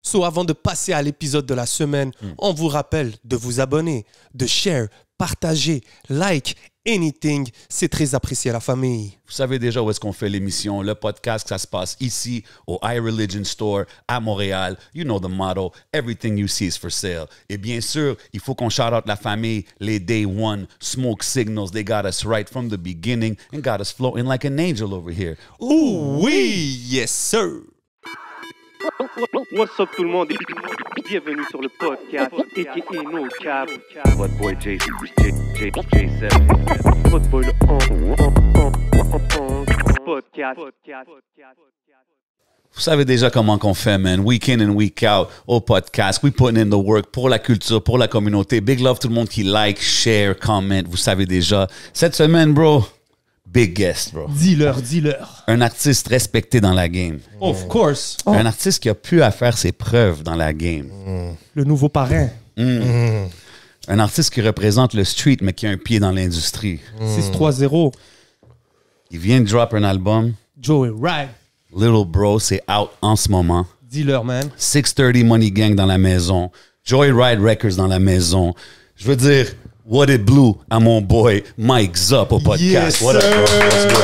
So, avant de passer à l'épisode de la semaine, on vous rappelle de vous abonner, de share, partager, like, anything. C'est très apprécié à la famille. Vous savez déjà où est-ce qu'on fait l'émission, le podcast, ça se passe ici, au iReligion Store, à Montréal. You know the motto, everything you see is for sale. Et bien sûr, il faut qu'on shout out la famille, les Day One, Smoke Signals. They got us right from the beginning and got us floating like an angel over here. Ouh oui, yes sir. What's up tout le monde et bienvenue sur le podcast a.k.a. No Cap. What boy J7. Votre boy le podcast. Vous savez déjà comment qu'on fait, man. Week in and week out au podcast. We putting in the work pour la culture, pour la communauté. Big love tout le monde qui like, share, comment. Vous savez déjà. Cette semaine, bro, big guest, bro. Dis-leur. Un artiste respecté dans la game. Of course. Un artiste qui a pu à faire ses preuves dans la game. Le nouveau parrain. Un artiste qui représente le street, mais qui a un pied dans l'industrie. 630. Il vient de drop un album. Joey Ride. Little Bro, c'est out en ce moment. Dis-leur, man. 630 Money Gang dans la maison. Joyride Records dans la maison. Je veux dire, What It Blue à mon boy Mike Zup au podcast. Yes, What up, sir. bro?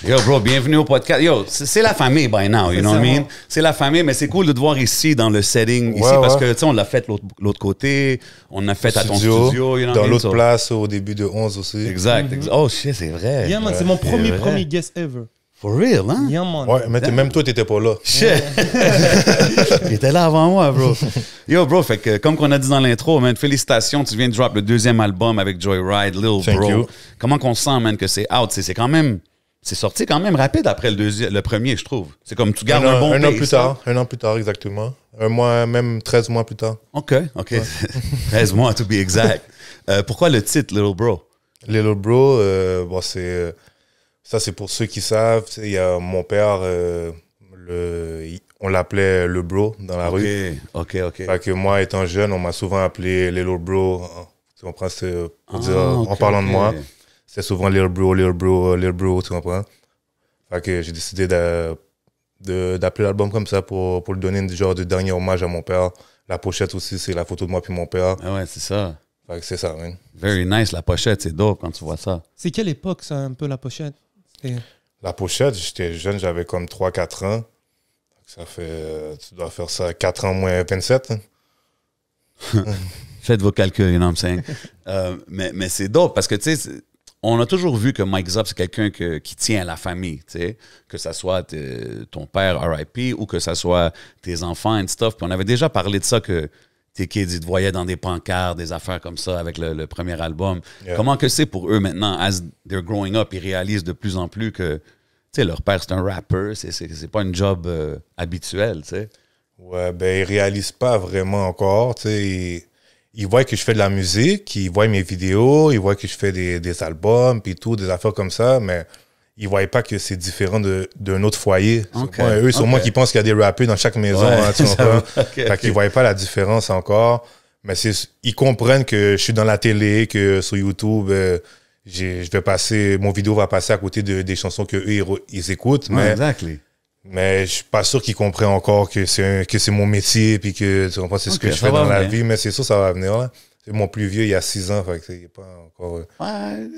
Yo, bro, bienvenue au podcast. Yo, c'est la famille by now, you know what I mean? C'est la famille, mais c'est cool de te voir ici dans le setting, ici, parce que, tu sais, on l'a fait l'autre côté, on a fait à ton studio, you know dans what I mean? l'autre place au début de 11 aussi. Exact. Oh, shit, c'est vrai. Yeah, man, c'est mon premier vrai. guest ever. For real, hein? Yeah, man. Ouais, mais même toi, t'étais pas là. Shit! Il était là avant moi, bro. Yo, bro, fait que, comme qu'on a dit dans l'intro, man, félicitations, tu viens de drop le deuxième album avec Joyride, Lil Thank Bro. you. Comment qu'on sent, man, que c'est out? C'est quand même... C'est sorti quand même rapide après le premier, je trouve. C'est comme tu gardes un bon un an pace, plus tard. Un an plus tard, exactement. Un mois, même 13 mois plus tard. OK. 13 mois, to be exact. Pourquoi le titre, Little Bro? Little Bro, bon, ça, c'est pour ceux qui savent. Il y a mon père, on l'appelait le Bro dans la rue. OK. Fait que moi, étant jeune, on m'a souvent appelé Little Bro. Tu comprends? C'est pour dire, en parlant de moi. C'est souvent Little Bro, tu comprends? Fait que j'ai décidé d'appeler l'album comme ça pour le donner genre de dernier hommage à mon père. La pochette aussi, c'est la photo de moi puis mon père. Ah ouais, c'est ça. Fait que c'est ça, hein. Very nice, la pochette, c'est dope quand tu vois ça. C'est quelle époque, ça, un peu, la pochette? La pochette, j'étais jeune, j'avais comme 3-4 ans. Ça fait, tu dois faire ça 4 ans moins 27. Hein. Faites vos calculs, you know what I'm saying? Mais c'est dope parce que, tu sais, on a toujours vu que Mike Zup, c'est quelqu'un qui tient à la famille, tu sais, que ça soit ton père, R.I.P., ou que ça soit tes enfants and stuff. Puis on avait déjà parlé de ça, que tes kids, ils te voyaient dans des pancartes, des affaires comme ça avec le premier album. Yeah. Comment que c'est pour eux maintenant, as they're growing up, ils réalisent de plus en plus que, tu sais, leur père, c'est un rapper, c'est pas un job habituel, tu sais. Ouais, ben, ils réalisent pas vraiment encore, tu sais. Ils voient que je fais de la musique, ils voient mes vidéos, ils voient que je fais des albums, puis tout, des affaires comme ça, mais ils voient pas que c'est différent d'un autre foyer. Okay. Eux, c'est moi qui pense qu'il y a des rappeurs dans chaque maison, Ouais, hein, tu comprends? okay. Qu'ils voient pas la différence encore, mais ils comprennent que je suis dans la télé, que sur YouTube, je vais passer, mon vidéo va passer à côté des chansons que eux ils écoutent, Ouais, exactly. mais je suis pas sûr qu'ils comprennent encore que c'est mon métier puis que tu comprends, c'est ce que je fais dans la vie, mais c'est sûr ça va venir là. C'est mon plus vieux, il y a 6 ans, fait que c'est pas encore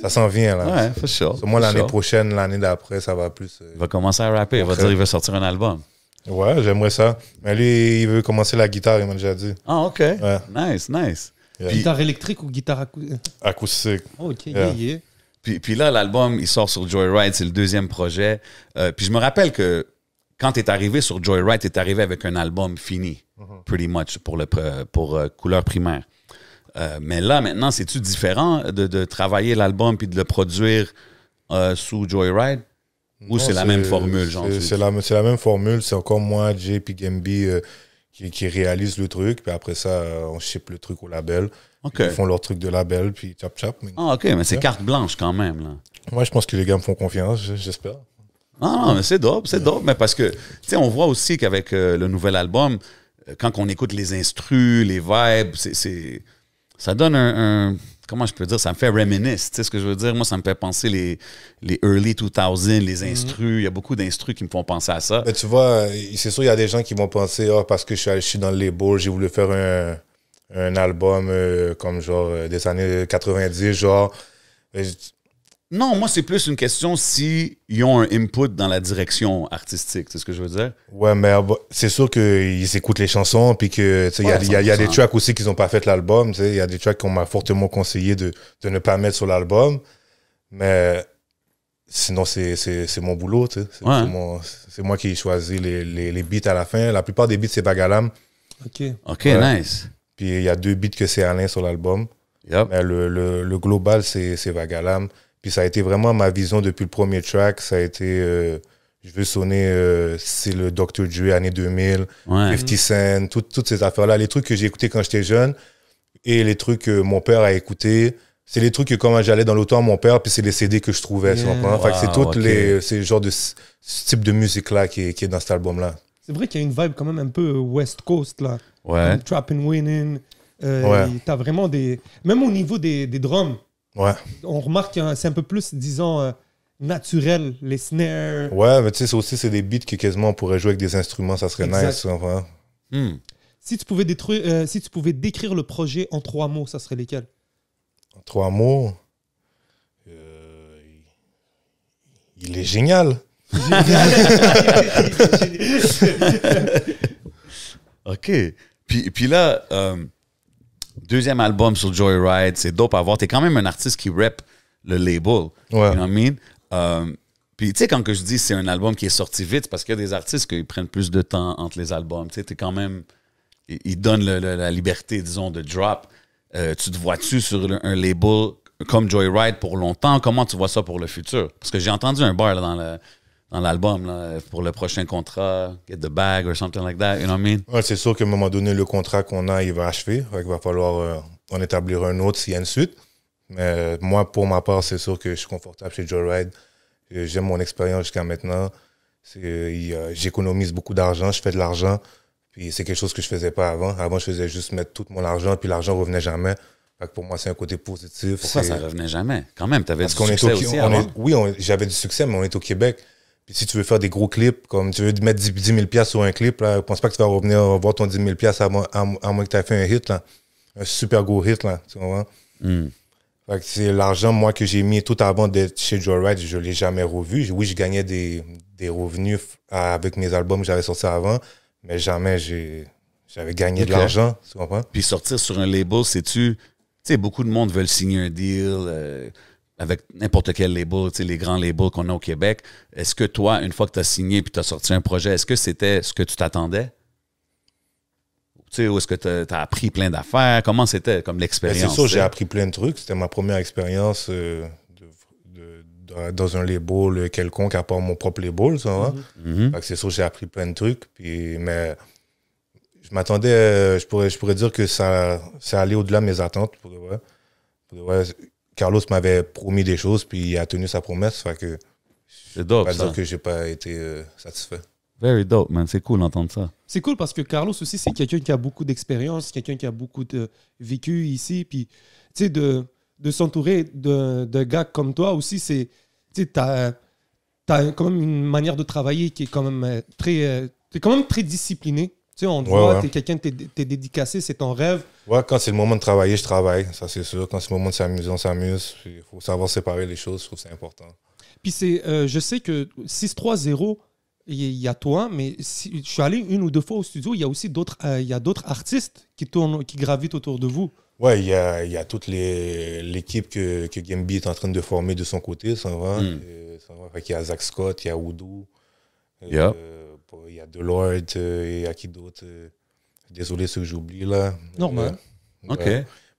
ça s'en vient là. Ouais, for sure. Moi l'année prochaine, l'année d'après, ça va plus Il va commencer à rapper, il va dire qu'il veut sortir un album. Ouais, j'aimerais ça. Mais lui, il veut commencer la guitare, il m'a déjà dit. Ah, OK. Ouais. Nice. Yeah. Guitare électrique ou guitare Acoustique. OK, Yeah. yeah. Puis là, l'album, il sort sur Joyride, c'est le deuxième projet. Puis je me rappelle que quand tu es arrivé sur Joyride, tu es arrivé avec un album fini, pretty much, pour Couleur Primaire. Mais là, maintenant, c'est-tu différent de travailler l'album puis de le produire sous Joyride? Ou c'est la même formule, genre? C'est la même formule. C'est encore moi, Jay puis Gambi qui réalisent le truc. Puis après ça, on ship le truc au label. OK. Ils font leur truc de label, puis chap. Ah, OK, mais c'est carte blanche quand même, là. Moi, je pense que les gars me font confiance, j'espère. Ah, mais c'est dope, mais parce que, tu sais, on voit aussi qu'avec le nouvel album, quand on écoute les instrus, les vibes, ça donne comment je peux dire, ça me fait reminisce, tu sais ce que je veux dire? Moi, ça me fait penser les early 2000, les instrus. Il y a beaucoup d'instrus qui me font penser à ça. Ben, tu vois, c'est sûr, il y a des gens qui vont penser, parce que je suis dans le label, j'ai voulu faire un album comme genre des années 90, genre. Non, moi, c'est plus une question si ils ont un input dans la direction artistique, c'est ce que je veux dire? Ouais, mais c'est sûr qu'ils écoutent les chansons, puis que, tu sais, il y a des tracks aussi qui n'ont pas fait l'album, tu sais, il y a des tracks qu'on m'a fortement conseillé de ne pas mettre sur l'album, mais sinon, c'est mon boulot, tu sais. C'est moi qui ai choisi les beats à la fin. La plupart des beats, c'est Vagalam. OK, nice. Puis il y a 2 beats que c'est Alain sur l'album. Yep. Mais le global, c'est Vagalam. Puis ça a été vraiment ma vision depuis le premier track. Ça a été, je veux sonner, c'est le Dr. Dre, années 2000, 50 Cent, toutes ces affaires-là. Les trucs que j'ai écoutés quand j'étais jeune et les trucs que mon père a écoutés. C'est les trucs que quand j'allais dans l'auto à mon père, puis c'est les CD que je trouvais. Tu comprends? Fait que c'est le genre de ce type de musique-là qui est dans cet album-là. C'est vrai qu'il y a une vibe quand même un peu West Coast, là. Ouais. Trap and Winning. T'as vraiment des... Même au niveau des drums, on remarque que c'est un peu plus, disons, naturel, les snares. Ouais, mais tu sais, c'est des beats que quasiment on pourrait jouer avec des instruments, ça serait nice. Enfin. Si tu pouvais décrire le projet en 3 mots, ça serait lesquels? En 3 mots, il est génial. OK. Puis là, deuxième album sur Joyride, c'est dope à voir. T'es quand même un artiste qui rap le label. Ouais. You know what I mean? Puis tu sais, quand que je dis c'est un album qui est sorti vite, c'est parce qu'il y a des artistes qui prennent plus de temps entre les albums. Tu sais, t'es quand même... Ils donnent la liberté, disons, de drop. Tu te vois-tu sur un label comme Joyride pour longtemps? Comment tu vois ça pour le futur? Parce que j'ai entendu un bar là, dans l'album là, pour le prochain contrat, get the bag or something like that, you know what I mean? Ouais, c'est sûr qu'à un moment donné, le contrat qu'on a, il va achever. Il va falloir en établir un autre s'il y a une suite. Mais moi, pour ma part, c'est sûr que je suis confortable chez Joyride. J'aime mon expérience jusqu'à maintenant. J'économise beaucoup d'argent, je fais de l'argent. Puis c'est quelque chose que je faisais pas avant. Avant, je faisais juste mettre tout mon argent, puis l'argent revenait jamais. Fait que pour moi, c'est un côté positif. Pourquoi ça revenait jamais? Quand même, t'avais du qu'on succès aussi avant. Oui, j'avais du succès, mais on est au Québec. Puis si tu veux faire des gros clips, comme tu veux mettre 10 000$ sur un clip, là, je pense pas que tu vas revenir voir ton 10 000$ à moins que tu aies fait un hit, là. Un super gros hit, là. Tu comprends? Fait que c'est l'argent, moi, que j'ai mis tout avant d'être chez Joyride, je l'ai jamais revu. Oui, je gagnais des revenus avec mes albums que j'avais sortis avant, mais jamais j'avais gagné de l'argent. Tu comprends? Puis sortir sur un label, sais-tu... Tu sais, beaucoup de monde veulent signer un deal avec n'importe quel label, tu sais, les grands labels qu'on a au Québec. Est-ce que toi, une fois que tu as signé puis tu as sorti un projet, est-ce que c'était ce que tu t'attendais? Tu sais, ou est-ce que tu as appris plein d'affaires? Comment c'était comme l'expérience? C'est sûr, j'ai appris plein de trucs. C'était ma première expérience dans un label quelconque, à part mon propre label, ça va. Fait que c'est sûr, j'ai appris plein de trucs. Mais je m'attendais, je pourrais dire que ça allait au-delà de mes attentes. Pour de vrai. Carlos m'avait promis des choses, puis il a tenu sa promesse. Fait que c'est dope, je peux pas dire que j'ai pas été satisfait. Very dope, man. C'est cool d'entendre ça. C'est cool parce que Carlos aussi, c'est quelqu'un qui a beaucoup d'expérience, quelqu'un qui a beaucoup de vécu ici. Puis, tu sais, de s'entourer de gars comme toi aussi, c'est, tu sais, t'as quand même une manière de travailler qui est quand même t'es quand même très discipliné. Tu sais, on te voit, t'es quelqu'un, t'es dédicacé, c'est ton rêve. Ouais, quand c'est le moment de travailler, je travaille, ça c'est sûr. Quand c'est le moment de s'amuser, on s'amuse. Il faut savoir séparer les choses, je trouve que c'est important. Puis je sais que 630, il y a toi, mais je suis allé 1 ou 2 fois au studio, il y a aussi d'autres artistes qui gravitent autour de vous. Ouais, il y a toute l'équipe que Gambi est en train de former de son côté, ça va. Fait qu'il y a Zach Scott, il y a Oudou. Il y a Delord, il y a qui d'autre? Désolé ceux que j'oublie là. Normal. OK.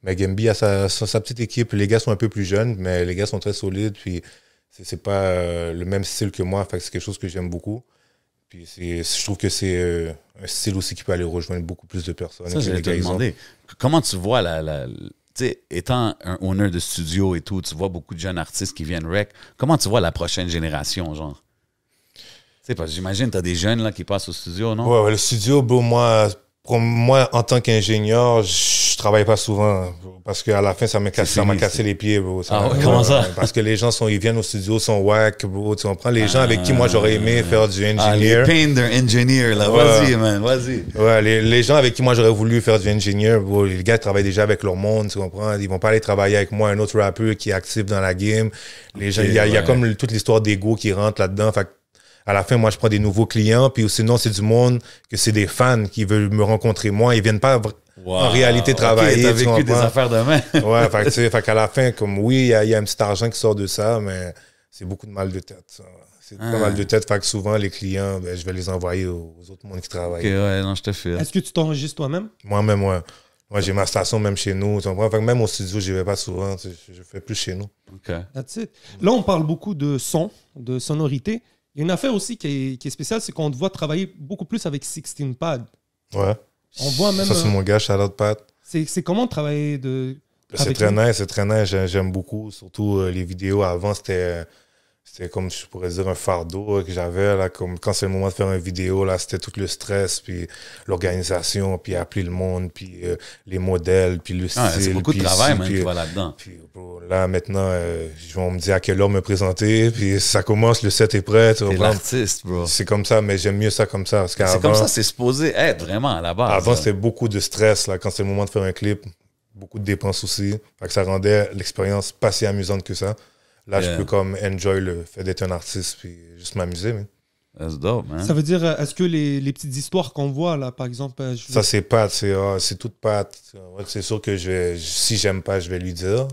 Mais Gambi a sa petite équipe. Les gars sont un peu plus jeunes, mais les gars sont très solides. Puis c'est pas le même style que moi. Fait que c'est quelque chose que j'aime beaucoup. Puis je trouve que c'est un style aussi qui peut aller rejoindre beaucoup plus de personnes. Ça, j'allais te demander. Comment tu vois tu sais, étant un owner de studio et tout, tu vois beaucoup de jeunes artistes qui viennent rec. Comment tu vois la prochaine génération, genre? Tu sais, parce que j'imagine que tu as des jeunes là, qui passent au studio, non? Ouais, le studio, bro, moi, Pour moi, en tant qu'ingénieur, je travaille pas souvent parce qu'à la fin, ça m'a cassé les pieds, bro. Comment ça? Parce que les gens ils viennent au studio, sont whack, bro. Tu comprends? Les gens avec qui moi j'aurais aimé faire du engineer. Les painter engineer, là. Ouais. Vas-y, man, vas-y. Ouais, les gens avec qui moi j'aurais voulu faire du engineer, bro, les gars travaillent déjà avec leur monde, tu comprends? Ils vont pas aller travailler avec moi, un autre rappeur qui est actif dans la game. Les gens, il y a comme toute l'histoire d'ego qui rentre là-dedans. Fait à la fin, moi, je prends des nouveaux clients, puis sinon, c'est du monde que c'est des fans qui veulent me rencontrer moi. Ils viennent pas en réalité travailler. T'as vécu des affaires de main. Ouais, fait qu'à la fin, comme oui, il y a un petit argent qui sort de ça, mais c'est beaucoup de mal de tête. Ça. C'est pas mal de tête, fait que souvent, les clients, je vais les envoyer aux autres mondes qui travaillent. Ok, ouais, non, je te file. Est-ce que tu t'enregistres toi-même? Moi-même, ouais. Moi, j'ai ma station même chez nous. Tu comprends? Fait que même au studio, je vais pas souvent. Je fais plus chez nous. Ok. That's it. Là, on parle beaucoup de son, de sonorité. Il y a une affaire aussi qui est spéciale, c'est qu'on te voit travailler beaucoup plus avec 16 Pad. Ouais. On voit même. Ça, c'est mon gars, shout-out Pat. C'est comment de travailler C'est très nice, c'est très nice. J'aime beaucoup. Surtout les vidéos. Avant, c'était comme, je pourrais dire, un fardeau que j'avais. Là, comme quand c'est le moment de faire une vidéo, là, c'était tout le stress, puis l'organisation, puis appeler le monde, puis les modèles, puis le style. C'est beaucoup de travail, ici, man, qui va là-dedans. Puis, bro, là, maintenant, on me dit à quelle heure me présenter, puis ça commence, le set est prêt. T'es l'artiste, bro. C'est comme ça, mais j'aime mieux ça comme ça. C'est comme ça, c'est supposé être vraiment à la base. Avant, c'était beaucoup de stress, là, quand c'est le moment de faire un clip. Beaucoup de dépenses aussi. Fait que ça rendait l'expérience pas si amusante que ça. Là, je peux comme enjoy le fait d'être un artiste puis juste m'amuser. That's dope, man. Ça veut dire, est-ce que les petites histoires qu'on voit, là, par exemple... Ça, c'est Pat. C'est toute Pat. C'est sûr que si j'aime pas, je vais lui dire.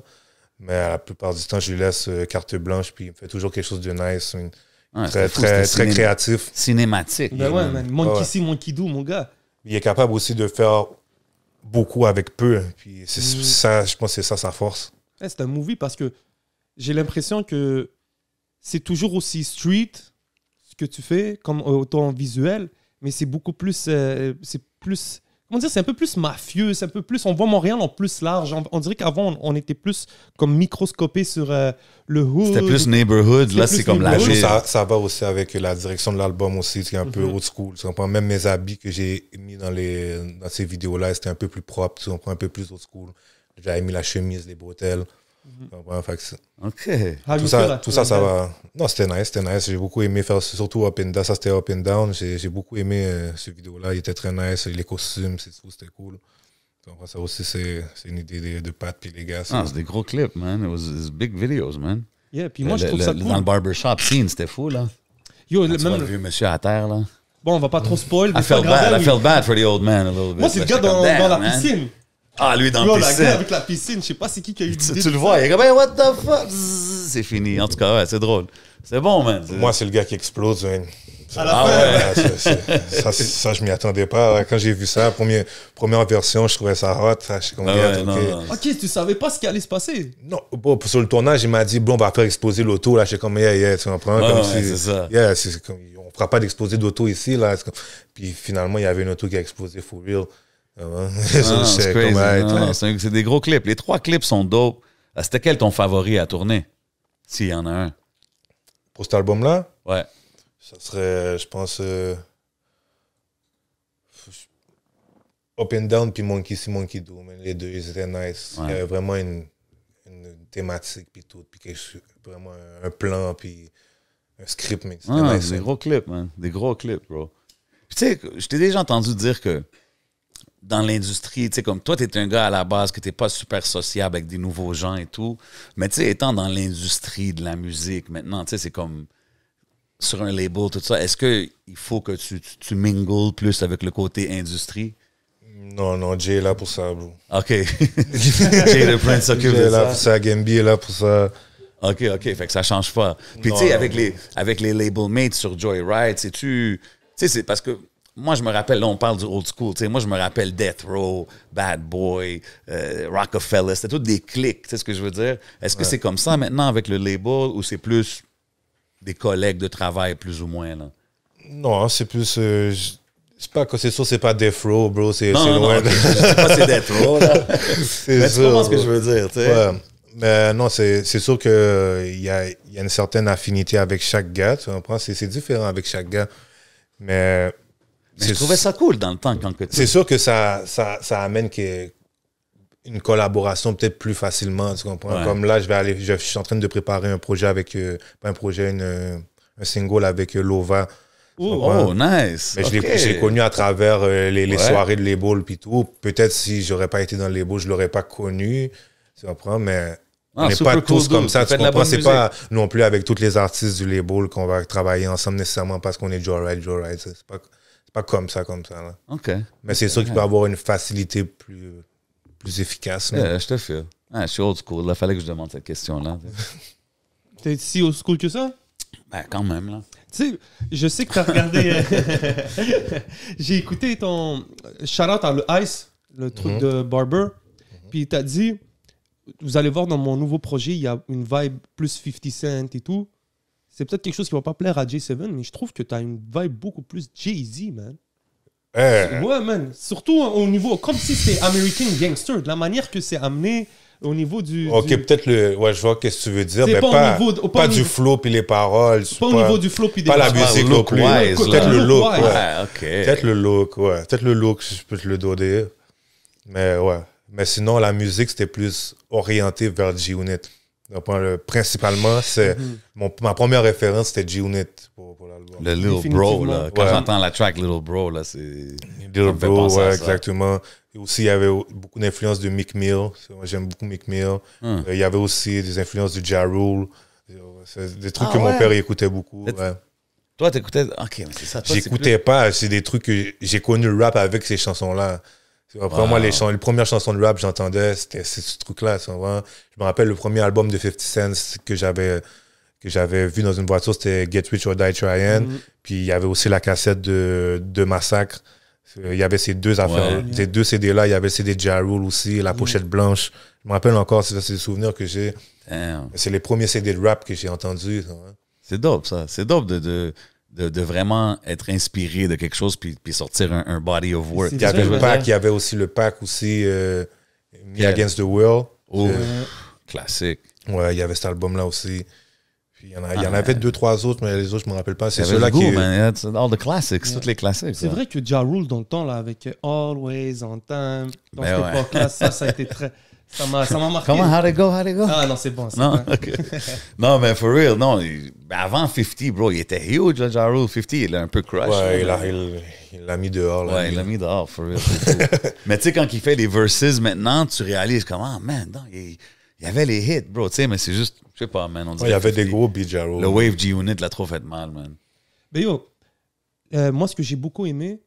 Mais la plupart du temps, je lui laisse carte blanche puis il me fait toujours quelque chose de nice. Très créatif. Cinématique. Ben ouais, man. Monkey see, monkey do, mon gars. Il est capable aussi de faire beaucoup avec peu. Puis ça, je pense que c'est ça sa force. C'est un movie parce que j'ai l'impression que c'est toujours aussi street ce que tu fais, comme autant visuel, mais c'est beaucoup plus. C'est plus. Comment dire? C'est un peu plus mafieux, c'est un peu plus. On voit Montréal en plus large. On dirait qu'avant, on était plus comme microscopé sur le hood. C'était plus neighborhood. Là, c'est comme la ville. Ça va aussi avec la direction de l'album aussi, qui est un peu old school. Tu comprends? Même mes habits que j'ai mis dans ces vidéos-là, c'était un peu plus propre, tu comprends? Un peu plus old school. J'avais mis la chemise, les bretelles. OK. Tout ça, ça va. Non, c'était nice. J'ai beaucoup aimé faire, surtout Up and Down. Ça, c'était Up and Down. J'ai beaucoup aimé ce vidéo-là. Il était très nice. Les costumes, c'était cool. Donc, ça aussi, c'est une idée de Pat et les gars. C'est des gros clips, man. It was big videos, man. Yeah, puis moi, je trouve ça cool. Dans le barbershop scene, c'était fou, là. Yo, tu vois le vieux monsieur à terre, là. Bon, on va pas trop spoil. I felt bad for the old man a little bit. Moi, c'est le gars dans la piscine. Ah, lui dans la piscine. Avec la piscine, je sais pas c'est qui a eu l'idée. Tu le vois, il est comme, hey, what the fuck? C'est fini. En tout cas, ouais, c'est drôle. C'est bon, man. Moi, c'est le gars qui explose. Ça, je m'y attendais pas. Quand j'ai vu ça, première version, je trouvais ça hot. Je suis comme, OK, tu savais pas ce qui allait se passer? Non, bon, sur le tournage, il m'a dit, bon, on va faire exploser l'auto. Là, je suis comme, tu comprends? C'est ça. C'est comme, on fera pas d'exploser d'auto ici. Là. Puis finalement, il y avait une auto qui a explosé for real. C'est crazy. C'est des gros clips. Les 3 clips sont dope. C'était quel ton favori à tourner? S'il y en a un. Pour cet album-là? Ouais. Ça serait, je pense, Up and Down puis Monkey See, Monkey Do. Les deux, ils étaient nice. Ouais. Il y avait vraiment une thématique puis tout. Puis vraiment un plan puis un script. Mais c'était nice. Des gros clips, man. Des gros clips, bro. Puis tu sais, je t'ai déjà entendu dire que dans l'industrie, tu sais, comme toi, t'es un gars à la base que t'es pas super sociable avec des nouveaux gens et tout, mais tu sais, étant dans l'industrie de la musique, maintenant, tu sais, c'est comme sur un label, tout ça, est-ce qu'il faut que tu mingles plus avec le côté industrie? Non, Jay est là pour ça, bro. OK. Jay le Prince s'occupe de ça. Jay est là pour ça, Gambi est là pour ça. OK, fait que ça change pas. Puis tu sais, avec les label mates sur Joyride, tu sais, c'est parce que moi, je me rappelle, là, on parle du old school. Moi, je me rappelle Death Row, Bad Boy, Rockefeller. C'était tous des clics, tu sais ce que je veux dire? Est-ce que c'est comme ça maintenant avec le label ou c'est plus des collègues de travail, plus ou moins? Là? Non, c'est plus... c'est sûr, c'est pas Death Row, bro. C'est loin. Non, je sais pas c'est Death Row, là. Mais tu comprends ce que je veux dire, tu sais? Ouais. Mais non, c'est sûr qu'il y a une certaine affinité avec chaque gars, tu comprends? C'est différent avec chaque gars. Mais... Mais je trouvais ça cool dans le temps quand que C'est sûr que ça amène une collaboration peut-être plus facilement, tu comprends? Ouais. Comme là, je suis en train de préparer un projet avec, pas un projet, un single avec Lova. Oh, nice. Mais Ok. je l'ai connu à travers les Ouais. soirées de label puis tout. Peut-être si j'aurais pas été dans le label, je l'aurais pas connu, tu comprends? Mais on n'est super pas tous cool, comme dude. ça, Tu tu fais de la comprends? bonne C'est musique. pas non plus avec tous les artistes du label qu'on va travailler ensemble nécessairement parce qu'on est Joyride. C'est pas comme ça, là. OK. Mais c'est sûr qu'il peut avoir une facilité plus efficace. mais- Yeah, je te file. Je suis old school. Il fallait que je demande cette question-là. T'es si old school que ça? Ben, quand même, là. Tu sais, je sais que t'as regardé... J'ai écouté ton... Shout-out à le Ice, le truc de Barber. Puis t'as dit, vous allez voir dans mon nouveau projet, il y a une vibe plus 50 Cent et tout. C'est peut-être quelque chose qui va pas plaire à J7, mais je trouve que t'as une vibe beaucoup plus Jay-Z, man. Ouais, man. Surtout au niveau... Comme si c'était American Gangster. De la manière que c'est amené au niveau du... Ok, du- peut-être ouais, je vois ce que tu veux dire, C'est mais pas au pas, niveau de- pas au du niveau- flow puis les paroles. Pas au niveau du flow puis des Pas la paroles. musique look non plus. wise, Peut-être là. le look, Look wise. ouais. Ouais, OK. Peut-être le look, ouais. Peut-être le look, si je peux te le donner. Mais ouais. Mais sinon, la musique, c'était plus orienté vers G-Unit. Donc, principalement, c'est ma première référence, c'était G-Unit pour l'album. Le Little Bro, là. Quand Ouais. j'entends la track Little Bro, là, c'est... Little me fait Bro, penser à ouais, ça. exactement. Et aussi, il y avait beaucoup d'influences de Meek Mill. Moi, j'aime beaucoup Meek Mill. Il y avait aussi des influences du Ja Rule. C'est des trucs Ah que mon ouais? père écoutait beaucoup. Mais ouais. Toi, t'écoutais... OK, mais c'est ça. Toi, c'est J'écoutais pas, c'est des trucs que j'ai connu le rap avec ces chansons-là. Après, Wow. moi, les premières chansons de rap, j'entendais, c'était ce truc-là. Je me rappelle le premier album de 50 Cent que j'avais vu dans une voiture, c'était Get Rich or Die Tryin'. Puis il y avait aussi la cassette de Massacre. Il y avait ces deux affaires, Ouais. ces deux CD-là. Il y avait le CD de Ja Rule aussi, la pochette blanche. Je me rappelle encore, c'est des souvenirs que j'ai. Damn. C'est les premiers CD de rap que j'ai entendus. C'est dope, ça. C'est dope de vraiment être inspiré de quelque chose puis sortir un body of work. C'est Il y avait vrai, le ouais. pack, il y avait aussi le pack aussi Me Yeah. Against the World. Oh, classique. Ouais, il y avait cet album-là aussi. Puis il y en avait deux, trois autres, mais les autres, je me rappelle pas. C'est Il y avait ceux-là le goût, qui. man. It's all the classics. Toutes les classiques. C'est ça. vrai que Ja Rule, dans le temps, là, avec Always on Time, dans Ben cette ouais. époque-là, ça a été très... Ça m'a marqué. Comment? How'd it go? How'd it go? Ah non, c'est bon. c'est Non, bon. OK. Non, mais for real, non. Ben, avant 50, bro, il était huge, là, Ja Rule. 50, il l'a un peu crush. Ouais, là. il l'a mis dehors. Là, Ouais, il l'a mis dehors, for real. c'est cool. Mais tu sais, quand il fait les verses maintenant, tu réalises comment, man, non, il y avait les hits, bro. Tu sais, mais c'est juste, je sais pas, man. On Ouais, dirait il y avait 50. des gros beats, Ja Rule. Le Wave G-Unit l'a trop fait mal, man. Mais yo, moi, ce que j'ai beaucoup aimé,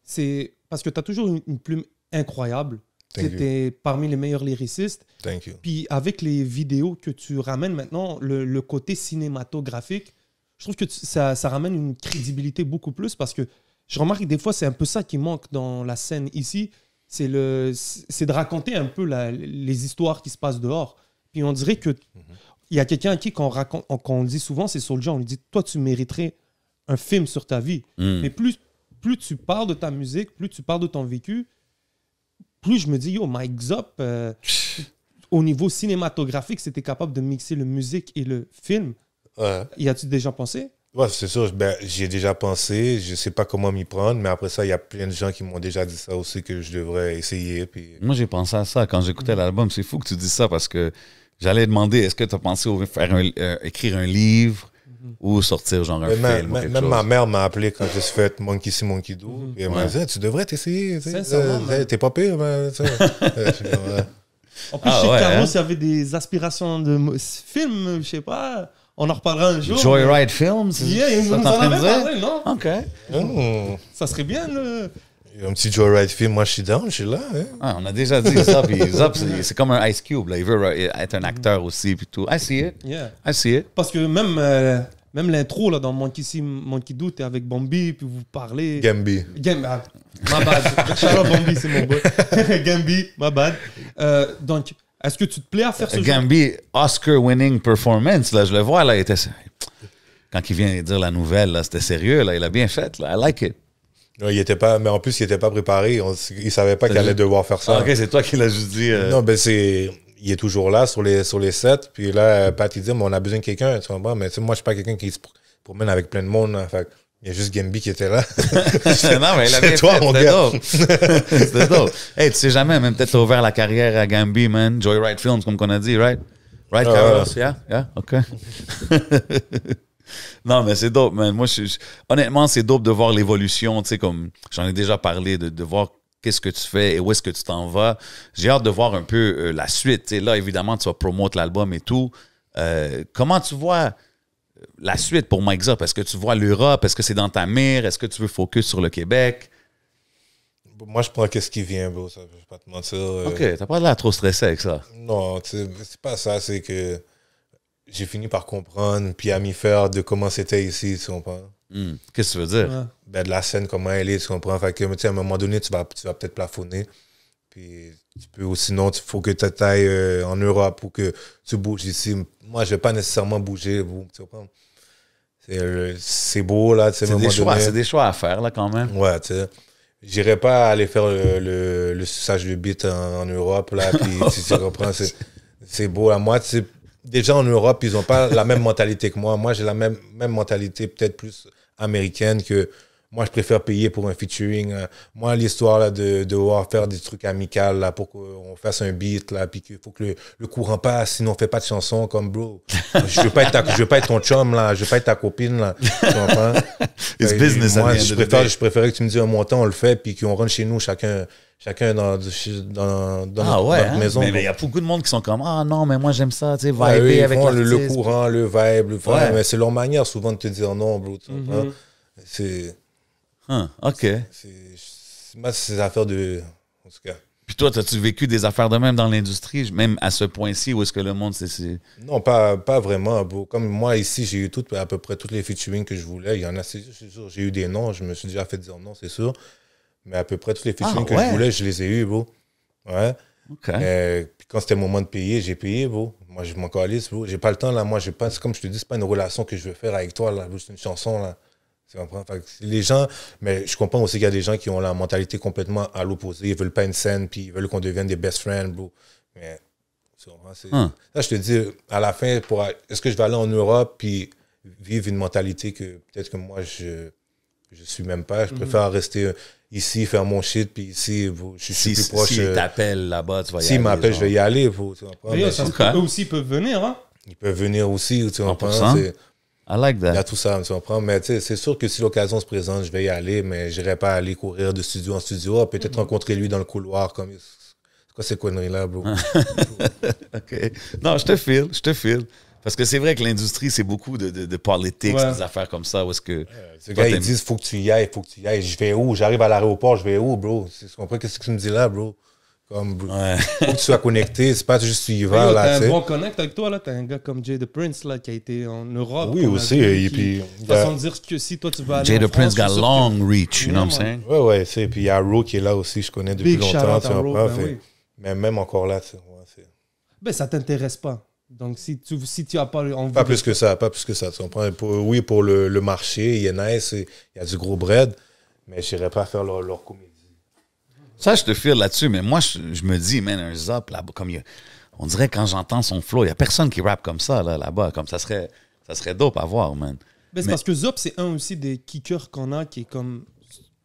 c'est parce que tu as toujours une plume incroyable. Thank you. C'était parmi les meilleurs lyricistes. Thank you. Puis avec les vidéos que tu ramènes maintenant, le côté cinématographique, je trouve que ça ramène une crédibilité beaucoup plus parce que je remarque que des fois, c'est un peu ça qui manque dans la scène ici. C'est de raconter un peu les histoires qui se passent dehors. Puis on dirait que il y a quelqu'un à qui, quand on dit souvent, c'est Soulja, on lui dit, toi, tu mériterais un film sur ta vie. Mm. Mais plus tu parles de ta musique, plus tu parles de ton vécu, plus je me dis, yo, Mike Zop, au niveau cinématographique, c'était capable de mixer le musique et le film. Ouais. Y a-tu déjà pensé? Ouais, c'est sûr. Ben, j'y ai déjà pensé. Je sais pas comment m'y prendre, mais après ça, il y a plein de gens qui m'ont déjà dit ça aussi que je devrais essayer. Puis... Moi, j'ai pensé à ça quand j'écoutais l'album. C'est fou que tu dis ça parce que j'allais demander, est-ce que tu as pensé écrire un livre ou sortir genre un film ou quelque Même chose? ma mère m'a appelé quand j'ai fait Monkey See, Monkey Do. Puis elle m'a dit, tu devrais t'essayer. Tu sais. Sincèrement, man. T'es pas pire, mais tu sais. Je suis comme, ouais. En plus, Ah chez ouais, Carlos, hein? il y avait des aspirations de film, je sais pas. On en reparlera un jour. Joyride Films? Yeah, il ça nous t'es en en train de avait dire? parlé, non? OK. Ça serait bien, le... Il y a un petit Joyride film, moi je suis down, je suis là. Hein. Ah, on a déjà dit ça. Puis Zop, c'est comme un Ice Cube. Là. Il veut être un acteur aussi. Puis tout. I see it. Yeah. I see it. Parce que même l'intro, là, dans Monkey See, Monkey Do, t'es avec Bambi, puis vous parlez... Gambi. Ma bad. Shout-out Bambi, c'est mon boy. Gambi, ma bad. Donc, est-ce que tu te plais à faire ce genre? Gambi, Oscar-winning performance. Là, je le vois. Là, il était... Quand il vient dire la nouvelle, là, c'était sérieux. Là, il a bien fait. Là. I like it. Ouais, il était pas, mais en plus, il était pas préparé. Il savait pas qu'il allait devoir faire ça. Ah, OK, c'est toi qui l'as juste dit. Non, ben il est toujours là sur les sets. Puis là, Pat, il dit, mais on a besoin de quelqu'un. Tu comprends? Mais tu sais, moi, je suis pas quelqu'un qui se promène avec plein de monde. Là. Fait Il y a juste Gambi qui était là. Non, mais il avait toi, fait, mon c'était gars. dope. C'était dope. Hey, tu sais jamais, même peut-être t'as ouvert la carrière à Gambi, man. Joyride Films, comme qu'on a dit, right? Right, Carlos? Yeah, OK. Non, mais c'est dope, man. Moi, honnêtement, c'est dope de voir l'évolution, tu sais, comme j'en ai déjà parlé, de voir qu'est-ce que tu fais et où est-ce que tu t'en vas. J'ai hâte de voir un peu la suite. Tu sais, là, évidemment, tu vas promouvoir l'album et tout. Comment tu vois la suite pour Mike Zop? Est-ce que tu vois l'Europe? Est-ce que c'est dans ta mire? Est-ce que tu veux focus sur le Québec? Moi, je prends qu'est-ce qui vient, bro. Ça, je vais pas te mentir. OK, t'as pas l'air trop stressé avec ça. Non, tu sais, c'est pas ça. C'est que j'ai fini par comprendre puis à m'y faire de comment c'était ici, tu comprends? Qu'est-ce que tu veux dire? Ouais. Ben, de la scène, comment elle est, tu comprends? Fait que, tu sais, à un moment donné, tu vas peut-être plafonner. Puis tu peux, ou sinon, il faut que tu ailles en Europe ou que tu bouges ici. Moi, je vais pas nécessairement bouger, bro, tu comprends? C'est beau, là, tu sais, à un moment donné. C'est des choix à faire, là, quand même. Ouais, tu sais. J'irais pas aller faire le suçage de bite en Europe, là, puis tu comprends, c'est beau. Là. Moi, tu sais, déjà en Europe, ils ont pas la même mentalité que moi. Moi, j'ai la même mentalité, peut-être plus américaine que moi, je préfère payer pour un featuring. Moi, l'histoire là, de devoir faire des trucs amicaux là, pour qu'on fasse un beat, là, puis qu'il faut que le courant passe, sinon on fait pas de chanson comme bro. Je veux pas être ton chum, là, je veux pas être ta copine, là. Tu comprends? It's business, moi, at the end of the day. je préférais que tu me dises un montant, on le fait, puis qu'on rentre chez nous, chacun dans notre maison. Mais il y a beaucoup de monde qui sont comme, ah non, mais moi j'aime ça, tu sais, Ouais, viber eux, ils avec font l'artiste. le courant, le vibe, Ouais. mais c'est leur manière souvent de te dire non, bro. Tu comprends? OK. Moi, c'est des affaires de. En tout cas. Puis toi, as-tu vécu des affaires de même dans l'industrie, même à ce point-ci, où est-ce que le monde, c'est... Non, pas vraiment, bro. Comme moi, ici, j'ai eu à peu près toutes les featuring que je voulais. Il y en a, c'est sûr. J'ai eu des noms, je me suis déjà fait dire non, c'est sûr. Mais à peu près toutes les featuring que je voulais, je les ai eu, bro. Ouais. OK. Puis quand c'était le moment de payer, j'ai payé, bro. Moi, je m'en calisse, bro. J'ai pas le temps, là. Moi, j'ai pas, comme je te dis, c'est pas une relation que je veux faire avec toi, là. C'est une chanson, là. Tu comprends? Fait que les gens, mais je comprends aussi qu'il y a des gens qui ont la mentalité complètement à l'opposé. Ils veulent pas une scène, puis ils veulent qu'on devienne des best friends, bro. Mais, tu comprends? Là, je te dis, à la fin, est-ce que je vais aller en Europe, puis vivre une mentalité que peut-être que moi, je suis même pas. Je préfère rester ici, faire mon shit, puis ici, bro, je suis plus proche. S'ils t'appellent là-bas, tu vas y aller. S'ils m'appellent, je vais y aller, bro. Tu comprends? Mais eux aussi peuvent venir, hein? Ils peuvent venir aussi, tu comprends? 100%. I like that. Il y a tout ça, tu comprends? Mais tu sais, c'est sûr que si l'occasion se présente, je vais y aller, mais je n'irai pas aller courir de studio en studio. Peut-être rencontrer lui dans le couloir. Comme... C'est quoi ces conneries-là, bro? OK. Non, je te file. Parce que c'est vrai que l'industrie, c'est beaucoup de politics, des affaires comme ça. Où est-ce que... Ces gars, ils disent, faut que tu y ailles. Je vais où? J'arrive à l'aéroport, je vais où, bro? Tu comprends? Qu'est-ce que tu me dis là, bro? Comme, bro, faut que tu sois connecté. C'est pas juste tu y vas, là, t'as tu un sais. bon connect avec toi, là. T'as un gars comme Jay the Prince, là, qui a été en Europe. Oui, aussi. Et puis, façon de dire que si toi, tu vas aller Jay en the Prince France, got je suis sûr long reach, you know what I'm saying? ouais, c'est. Puis il y a Ro qui est là aussi, je connais depuis Big longtemps, shout-out tu à Ro, comprends? ben oui. Mais même encore là, tu sais. Ben, ça t'intéresse pas. Donc, si tu as pas envie... Pas plus que ça, tu comprends? Oui, pour le marché, il est nice, il y a du gros bread, mais je n'irais pas faire leur comédie. Ça, je te file là-dessus, mais moi, je me dis, man, un Zop, là-bas, comme on dirait quand j'entends son flow, il n'y a personne qui rappe comme ça, là-bas, comme ça serait dope à voir, man. Ben, c'est parce que Zop, c'est un aussi des kickers qu'on a qui est comme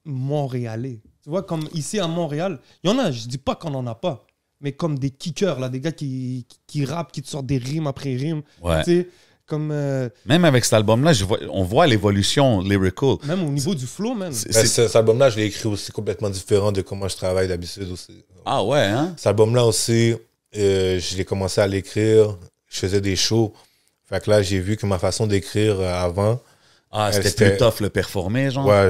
montréalais. Tu vois, comme ici à Montréal, il y en a, je dis pas qu'on en a pas, mais comme des kickers, là, des gars qui rappent, qui te sortent des rimes après rimes. Ouais. Tu sais, comme... Même avec cet album-là, on voit l'évolution lyrical. Même au niveau du flow, même. Cet album-là, je l'ai écrit aussi complètement différent de comment je travaille d'habitude aussi. Ah ouais, hein? Cet album-là aussi, je l'ai commencé à l'écrire, je faisais des shows. Fait que là, j'ai vu que ma façon d'écrire avant... Ah, c'était plus tough le performer, genre? Ouais,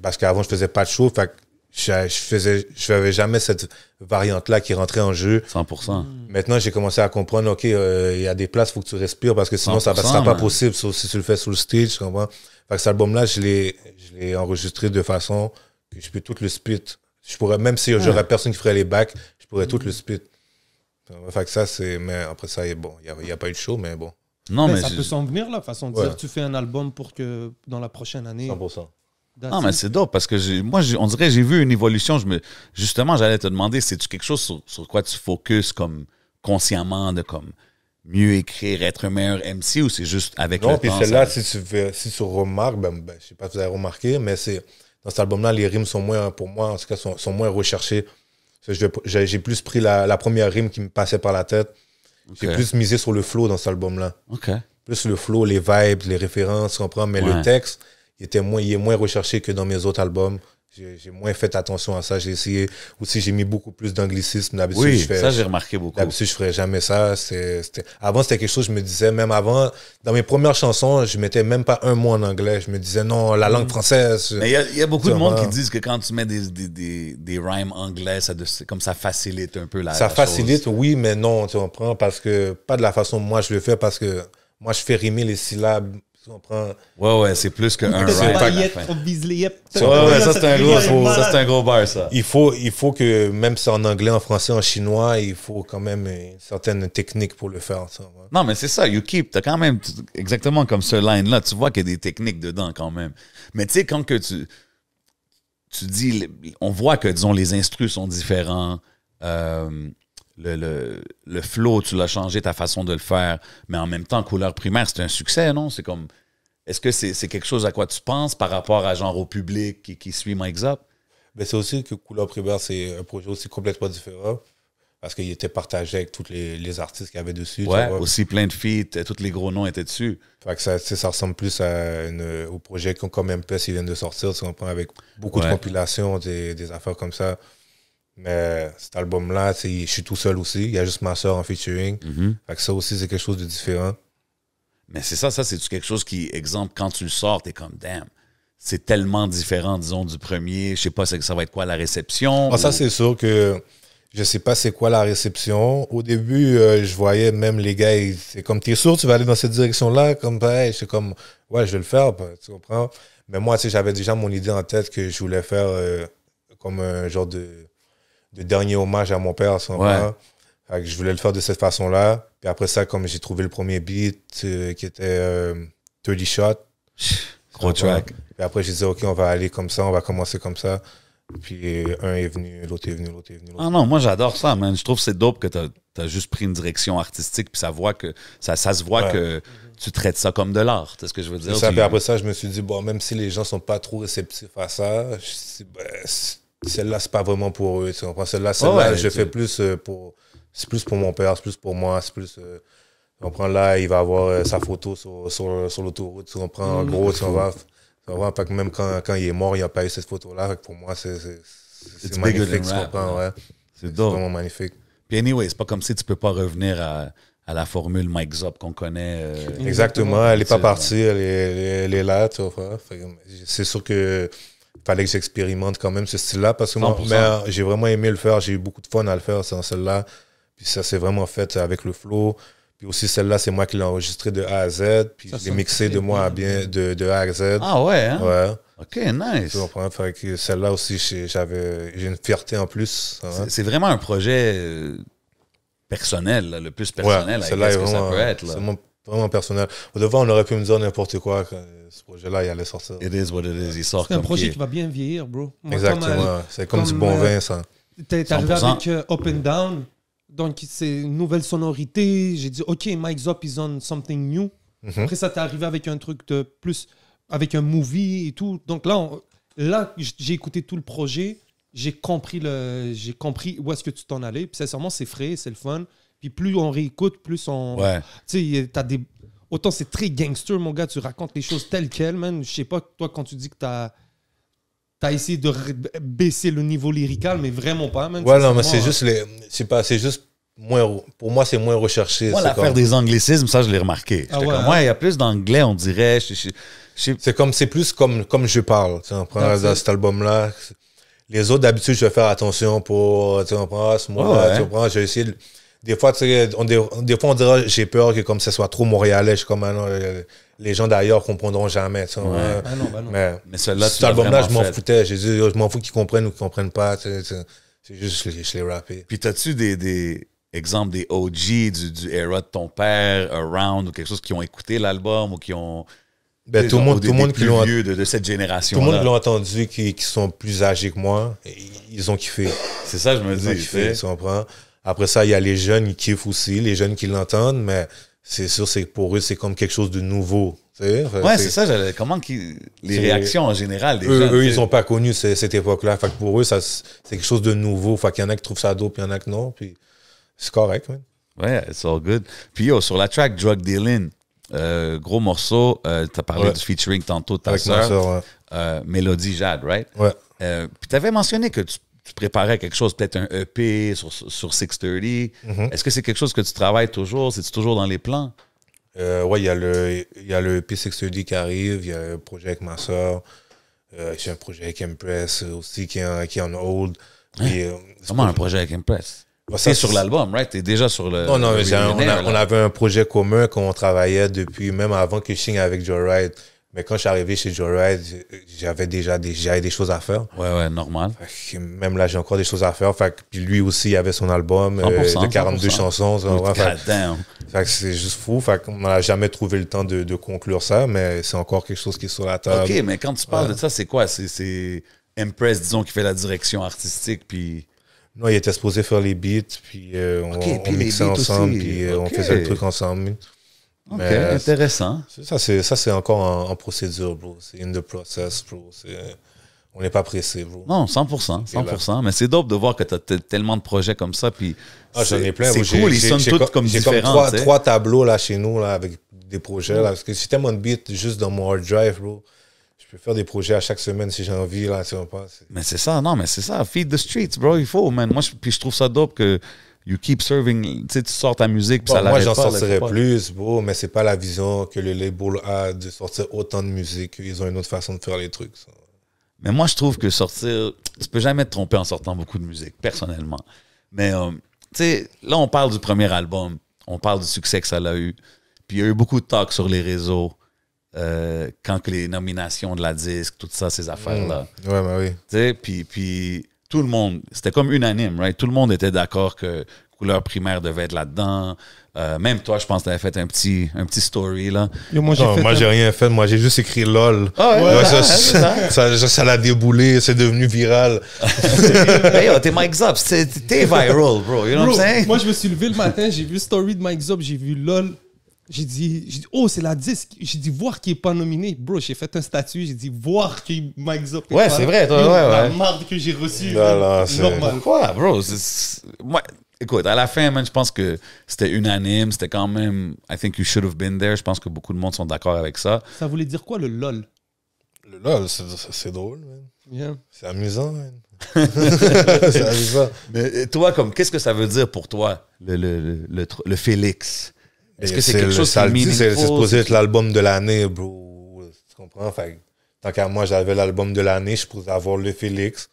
parce qu'avant, je faisais pas de show, fait que je n'avais jamais cette variante-là qui rentrait en jeu. 100%. Maintenant, j'ai commencé à comprendre, OK, il y a des places, il faut que tu respires parce que sinon, ça ne sera pas possible si tu le fais sur le stage. Tu comprends? Fait que cet album-là, je l'ai enregistré de façon que je peux tout le split. Je pourrais, même si j'aurais personne qui ferait les backs, je pourrais tout le split. Fait que ça, c'est... Mais après ça, bon, il n'y a pas eu de show, mais bon. Non, mais ça peut s'en venir, là, façon de dire, tu fais un album pour que dans la prochaine année... 100%. Non, mais c'est dope parce que moi, on dirait que j'ai vu une évolution. Justement, j'allais te demander, c'est-tu quelque chose sur quoi tu focuses comme consciemment, de comme mieux écrire, être un meilleur MC ou c'est juste avec Non, le puis temps? celle-là, ça- si tu remarques, je sais pas si vous avez remarqué, mais dans cet album-là, les rimes sont moins, pour moi, en tout cas, sont moins recherchées. J'ai plus pris la première rime qui me passait par la tête. J'ai Ok. plus misé sur le flow dans cet album-là. OK. Plus le flow, les vibes, les références, tu comprends? Mais Ouais. le texte, il est moins recherché que dans mes autres albums. J'ai moins fait attention à ça. J'ai essayé. Aussi, j'ai mis beaucoup plus d'anglicisme. D'habitude, Oui, je fais. ça, j'ai remarqué beaucoup. D'habitude, je ferais jamais ça. Avant, c'était quelque chose, je me disais, même avant, dans mes premières chansons, je mettais même pas un mot en anglais. Je me disais, non, la langue française. Mais il y a beaucoup de Tu monde qui vois. disent que quand tu mets des rhymes anglais, comme ça facilite un peu la Ça la facilite, chose. oui, mais non, tu comprends, parce que, pas de la façon dont moi je le fais, parce que moi, je fais rimer les syllabes, tu comprends. Ouais, c'est plus qu'un Peut-être rhyme. pas à la yet, fin. on vise les yep. Ouais, ça, c'est un gros, ça, c'est un gros bar, ça. Il faut que, même si c'est en anglais, en français, en chinois, il faut quand même une certaine technique pour le faire, tu vois. Non, mais c'est ça, You Keep, t'as quand même, exactement comme ce line-là, tu vois qu'il y a des techniques dedans quand même. Mais tu sais, quand que tu dis, on voit que, disons, les instrus sont différents, le flow, tu l'as changé, ta façon de le faire, mais en même temps, Couleur Primaire, c'est un succès, non? C'est comme, est-ce que c'est quelque chose à quoi tu penses par rapport à genre au public qui suit Mike's Up? Mais c'est aussi que Couleur Primaire, c'est un projet aussi complètement différent, parce qu'il était partagé avec tous les artistes qu'il y avait dessus. tu Ouais, vois. aussi plein de feats, tous les gros noms étaient dessus. Fait que ça ressemble plus au projet comme MPS, ils viennent de sortir, tu comprends, avec beaucoup de Ouais. compilations, des affaires comme ça. Mais cet album-là, je suis tout seul aussi. Il y a juste ma soeur en featuring. Fait que ça aussi, c'est quelque chose de différent. Mais c'est ça, c'est quelque chose qui, exemple, quand tu le sors, t'es comme, damn, c'est tellement différent, disons, du premier. Je sais pas, ça va être quoi la réception? Ça, ou- c'est sûr que je sais pas c'est quoi la réception. Au début, je voyais même les gars, c'est comme, t'es sûr tu vas aller dans cette direction-là? Comme, pareil, je suis comme, ouais, je vais le faire, tu comprends? Mais moi, tu sais, j'avais déjà mon idée en tête que je voulais faire comme un genre de dernier hommage à mon père, tu comprends? Ouais. Fait que je voulais le faire de cette façon-là. Puis après ça, comme j'ai trouvé le premier beat qui était 30 Shots. Gros track. Puis après, j'ai dit, OK, on va aller comme ça, on va commencer comme ça. Puis un est venu, l'autre est venu, l'autre est venu. Ah non, moi j'adore ça, man. Je trouve que c'est dope que t'as juste pris une direction artistique, puis ça se voit Ouais. que tu traites ça comme de l'art. C'est ce que je veux dire. C'est ça, Tu- puis après ça, je me suis dit, bon, même si les gens sont pas trop réceptifs à ça, celle-là, c'est pas vraiment pour eux. Tu comprends? Celle-là, ouais, je tu- fais plus pour. C'est plus pour mon père, c'est plus pour moi, c'est plus. Tu comprends? Là, il va avoir sa photo sur l'autoroute, tu comprends? En gros, tu comprends? Fait que même quand il est mort, il n'a pas eu cette photo-là. Fait que pour moi, c'est It's magnifique, bigger tu than rap, comprends? Ouais. C'est C'est dope. vraiment magnifique. Puis anyway, c'est pas comme si tu peux pas revenir à la formule Mike's Up qu'on connaît. Exactement, elle n'est pas C'est- partie, elle est là, tu vois. Fait que c'est sûr que fallait que j'expérimente quand même ce style-là parce que moi, 100%. mais, j'ai vraiment aimé le faire, j'ai eu beaucoup de fun à le faire dans celle-là. Puis ça s'est vraiment fait avec le flow. Puis aussi celle-là, c'est moi qui l'ai enregistré de A à Z, puis Ça je l'ai sonne mixé très de moi à bien. de A à Z. Ah ouais, hein? Ouais. OK, nice. Tu comprends? Fait que celle-là aussi, j'ai une fierté en plus. hein. C'est vraiment un projet personnel, là, le plus personnel. Ouais, I celle-là guess est que ça vraiment, peut être. Là. c'est vraiment personnel. Au devant, on aurait pu me dire n'importe quoi quand ce projet-là, il allait sortir. It is what it is. Il sort C'est un comme projet qui est. qui va bien vieillir, bro. Moi, Exactement. C'est comme du bon vin, ça. T'es arrivé 100%. avec Up and Down, donc c'est une nouvelle sonorité. J'ai dit, OK, Mike's Up is on something new. Mhm. Après ça, t'es arrivé avec un truc de plus, avec un movie et tout. Donc là, j'ai écouté tout le projet. J'ai compris où est-ce que tu t'en allais. Puis sincèrement, c'est frais, c'est le fun. Puis plus on réécoute, plus on... Ouais. Tu sais, t'as des... Autant c'est très gangster, mon gars, tu racontes les choses telles quelles, man. Je sais pas, toi, quand tu dis que t'as essayé de baisser le niveau lyrical, mais vraiment pas, man. Ouais, non, mais Sincèrement, c'est juste moins, pour moi, c'est moins recherché. Moi, C'est l'affaire comme- des anglicismes, ça, je l'ai remarqué. J'étais Ah ouais, comme, hein? ouais, il y a plus d'anglais, on dirait. C'est plus comme je parle. Tu comprends, That's dans it. cet album-là. Les autres, d'habitude, je vais faire attention pour, tu comprends, ce mot-là, Ouais. tu comprends, j'ai essayé des fois, tu sais, des fois, on dirait, j'ai peur que comme ça soit trop montréalais, je suis comme, ah non, les gens d'ailleurs comprendront jamais, tu vois. Ouais. Ah non, bah non. Mais celui-là, cet tu l'as album-là, je vraiment m'en fait. foutais. J'ai dit, je m'en fous qu'ils comprennent ou qu'ils comprennent pas, tu sais, c'est juste, je l'ai rappé. Puis, t'as-tu des exemples des OG du era de ton père, Around, ou quelque chose qui ont écouté l'album ou qui ont. Ben, tout le monde qui plus l'ont vieux de cette tout le génération. monde qui l'a entendu, qui sont plus âgés que moi, ils ont kiffé. C'est ça, je me Ils ont dis. kiffé, tu sais. tu comprends? Après ça, il y a les jeunes, ils kiffent aussi, les jeunes qui l'entendent, mais c'est sûr, c'est pour eux, c'est comme quelque chose de nouveau. Tu sais? Ouais, c'est ça. Comment les réactions en général des jeunes? Eux, ils n'ont pas connu cette époque-là. Fait que pour eux, c'est quelque chose de nouveau. Fait qu'il y en a qui trouvent ça dope, puis il y en a qui non. Puis c'est correct, man. Ouais, it's all good. Puis yo, sur la track Drug Dealin', gros morceau, t'as parlé du featuring tantôt de ta Avec ma sœur, sœur, Mélodie Jade, right? ouais. Puis t'avais mentionné que tu préparais quelque chose, peut-être un EP sur 630. Est-ce que c'est quelque chose que tu travailles toujours? C'est-tu toujours dans les plans? Ouais, il y a le P630 qui arrive, il y a un projet avec ma soeur, j'ai un projet avec Impress aussi qui est en hold. Puis, Comment un projet avec Impress? Bah, T'es ça, sur l'album, right? T'es déjà sur le... Non, le Millionaire, on là. avait un projet commun qu'on travaillait depuis, même avant que je signe avec Joyride. Mais quand je suis arrivé chez Joyride, j'avais des choses à faire. Ouais, normal. Fait que même là, j'ai encore des choses à faire. Fait que, puis lui aussi, il avait son album 100%, de 42 chansons. Ça, ouais, God damn. fait que c'est juste fou. Fait qu'on n'a jamais trouvé le temps de conclure ça, mais c'est encore quelque chose qui est sur la table. OK, mais quand tu parles de ça, c'est quoi? C'est Impress, disons, qui fait la direction artistique, puis... Non, il était supposé faire les beats, puis on puis les mixait beats ensemble, aussi. puis on OK. faisait le truc ensemble. OK, Mais intéressant. ça, c'est encore en procédure, bro. C'est in the process, bro. On n'est pas pressé, bro. Non, 100%. Mais c'est dope de voir que tu as tellement de projets comme ça, puis J'en ai plein. c'est bro. cool, ils sonnent tous comme j'ai différents. tu sais. trois tableaux là, chez nous là, avec des projets. Là, parce que si tellement de beats juste dans mon hard drive, bro, je peux faire des projets à chaque semaine si j'ai envie. Là, tu vois pas. Mais c'est ça, non, mais c'est ça. Feed the streets, bro, il faut, man. Moi, puis je trouve ça dope que you keep serving, tu sais, tu sors ta musique, puis Bon, ça moi, l'arrête j'en pas. là, sortirais c'est pas- plus, bro, mais c'est pas la vision que le label a de sortir autant de musique. Ils ont une autre façon de faire les trucs. Ça. Mais moi, je trouve que sortir, tu peux jamais te tromper en sortant beaucoup de musique, personnellement. Mais, tu sais, là, on parle du premier album, on parle du succès que ça a eu, puis il y a eu beaucoup de talk sur les réseaux, quand que les nominations de la disque, tout ça, ces affaires-là. Ouais, bah oui. Tu sais, puis tout le monde, c'était comme unanime, right? Tout le monde était d'accord que Couleur Primaire devait être là-dedans. Même toi, je pense que tu avais fait un petit story, là. Yo, moi, Non, moi, un- j'ai rien fait. Moi, j'ai juste écrit LOL. Ah ouais, Ouais, c'est ça. ça l'a déboulé. C'est devenu viral. Hey, yo, t'es Mike Zop, t'es viral, bro. You know Bro, what I'm saying? moi, je me suis levé le matin, j'ai vu story de Mike Zop, j'ai vu LOL. J'ai dit, oh, c'est la disque. J'ai dit, voir qu'il n'est pas nominé. Bro, j'ai fait un statut, j'ai dit, voir que Mike Zop est Ouais, pas c'est là. vrai, toi, Yo, ouais, la ouais. marde que j'ai reçue, Non, man, non, c'est- normal. Pourquoi, bro? Moi, écoute, à la fin, man, je pense que c'était unanime. C'était quand même, I think you should have been there. Je pense que beaucoup de monde sont d'accord avec ça. Ça voulait dire quoi, le LOL? Le LOL, c'est drôle, man. Yeah. C'est amusant, man. C'est amusant. Mais toi, qu'est-ce que ça veut dire pour toi, le Félix? Est-ce que c'est Et quelque chose qui est samedi, c'est meaningful? supposé être l'album de l'année, bro. Tu comprends? Fait que, tant qu'à moi, j'avais l'album de l'année, je pouvais avoir le Félix.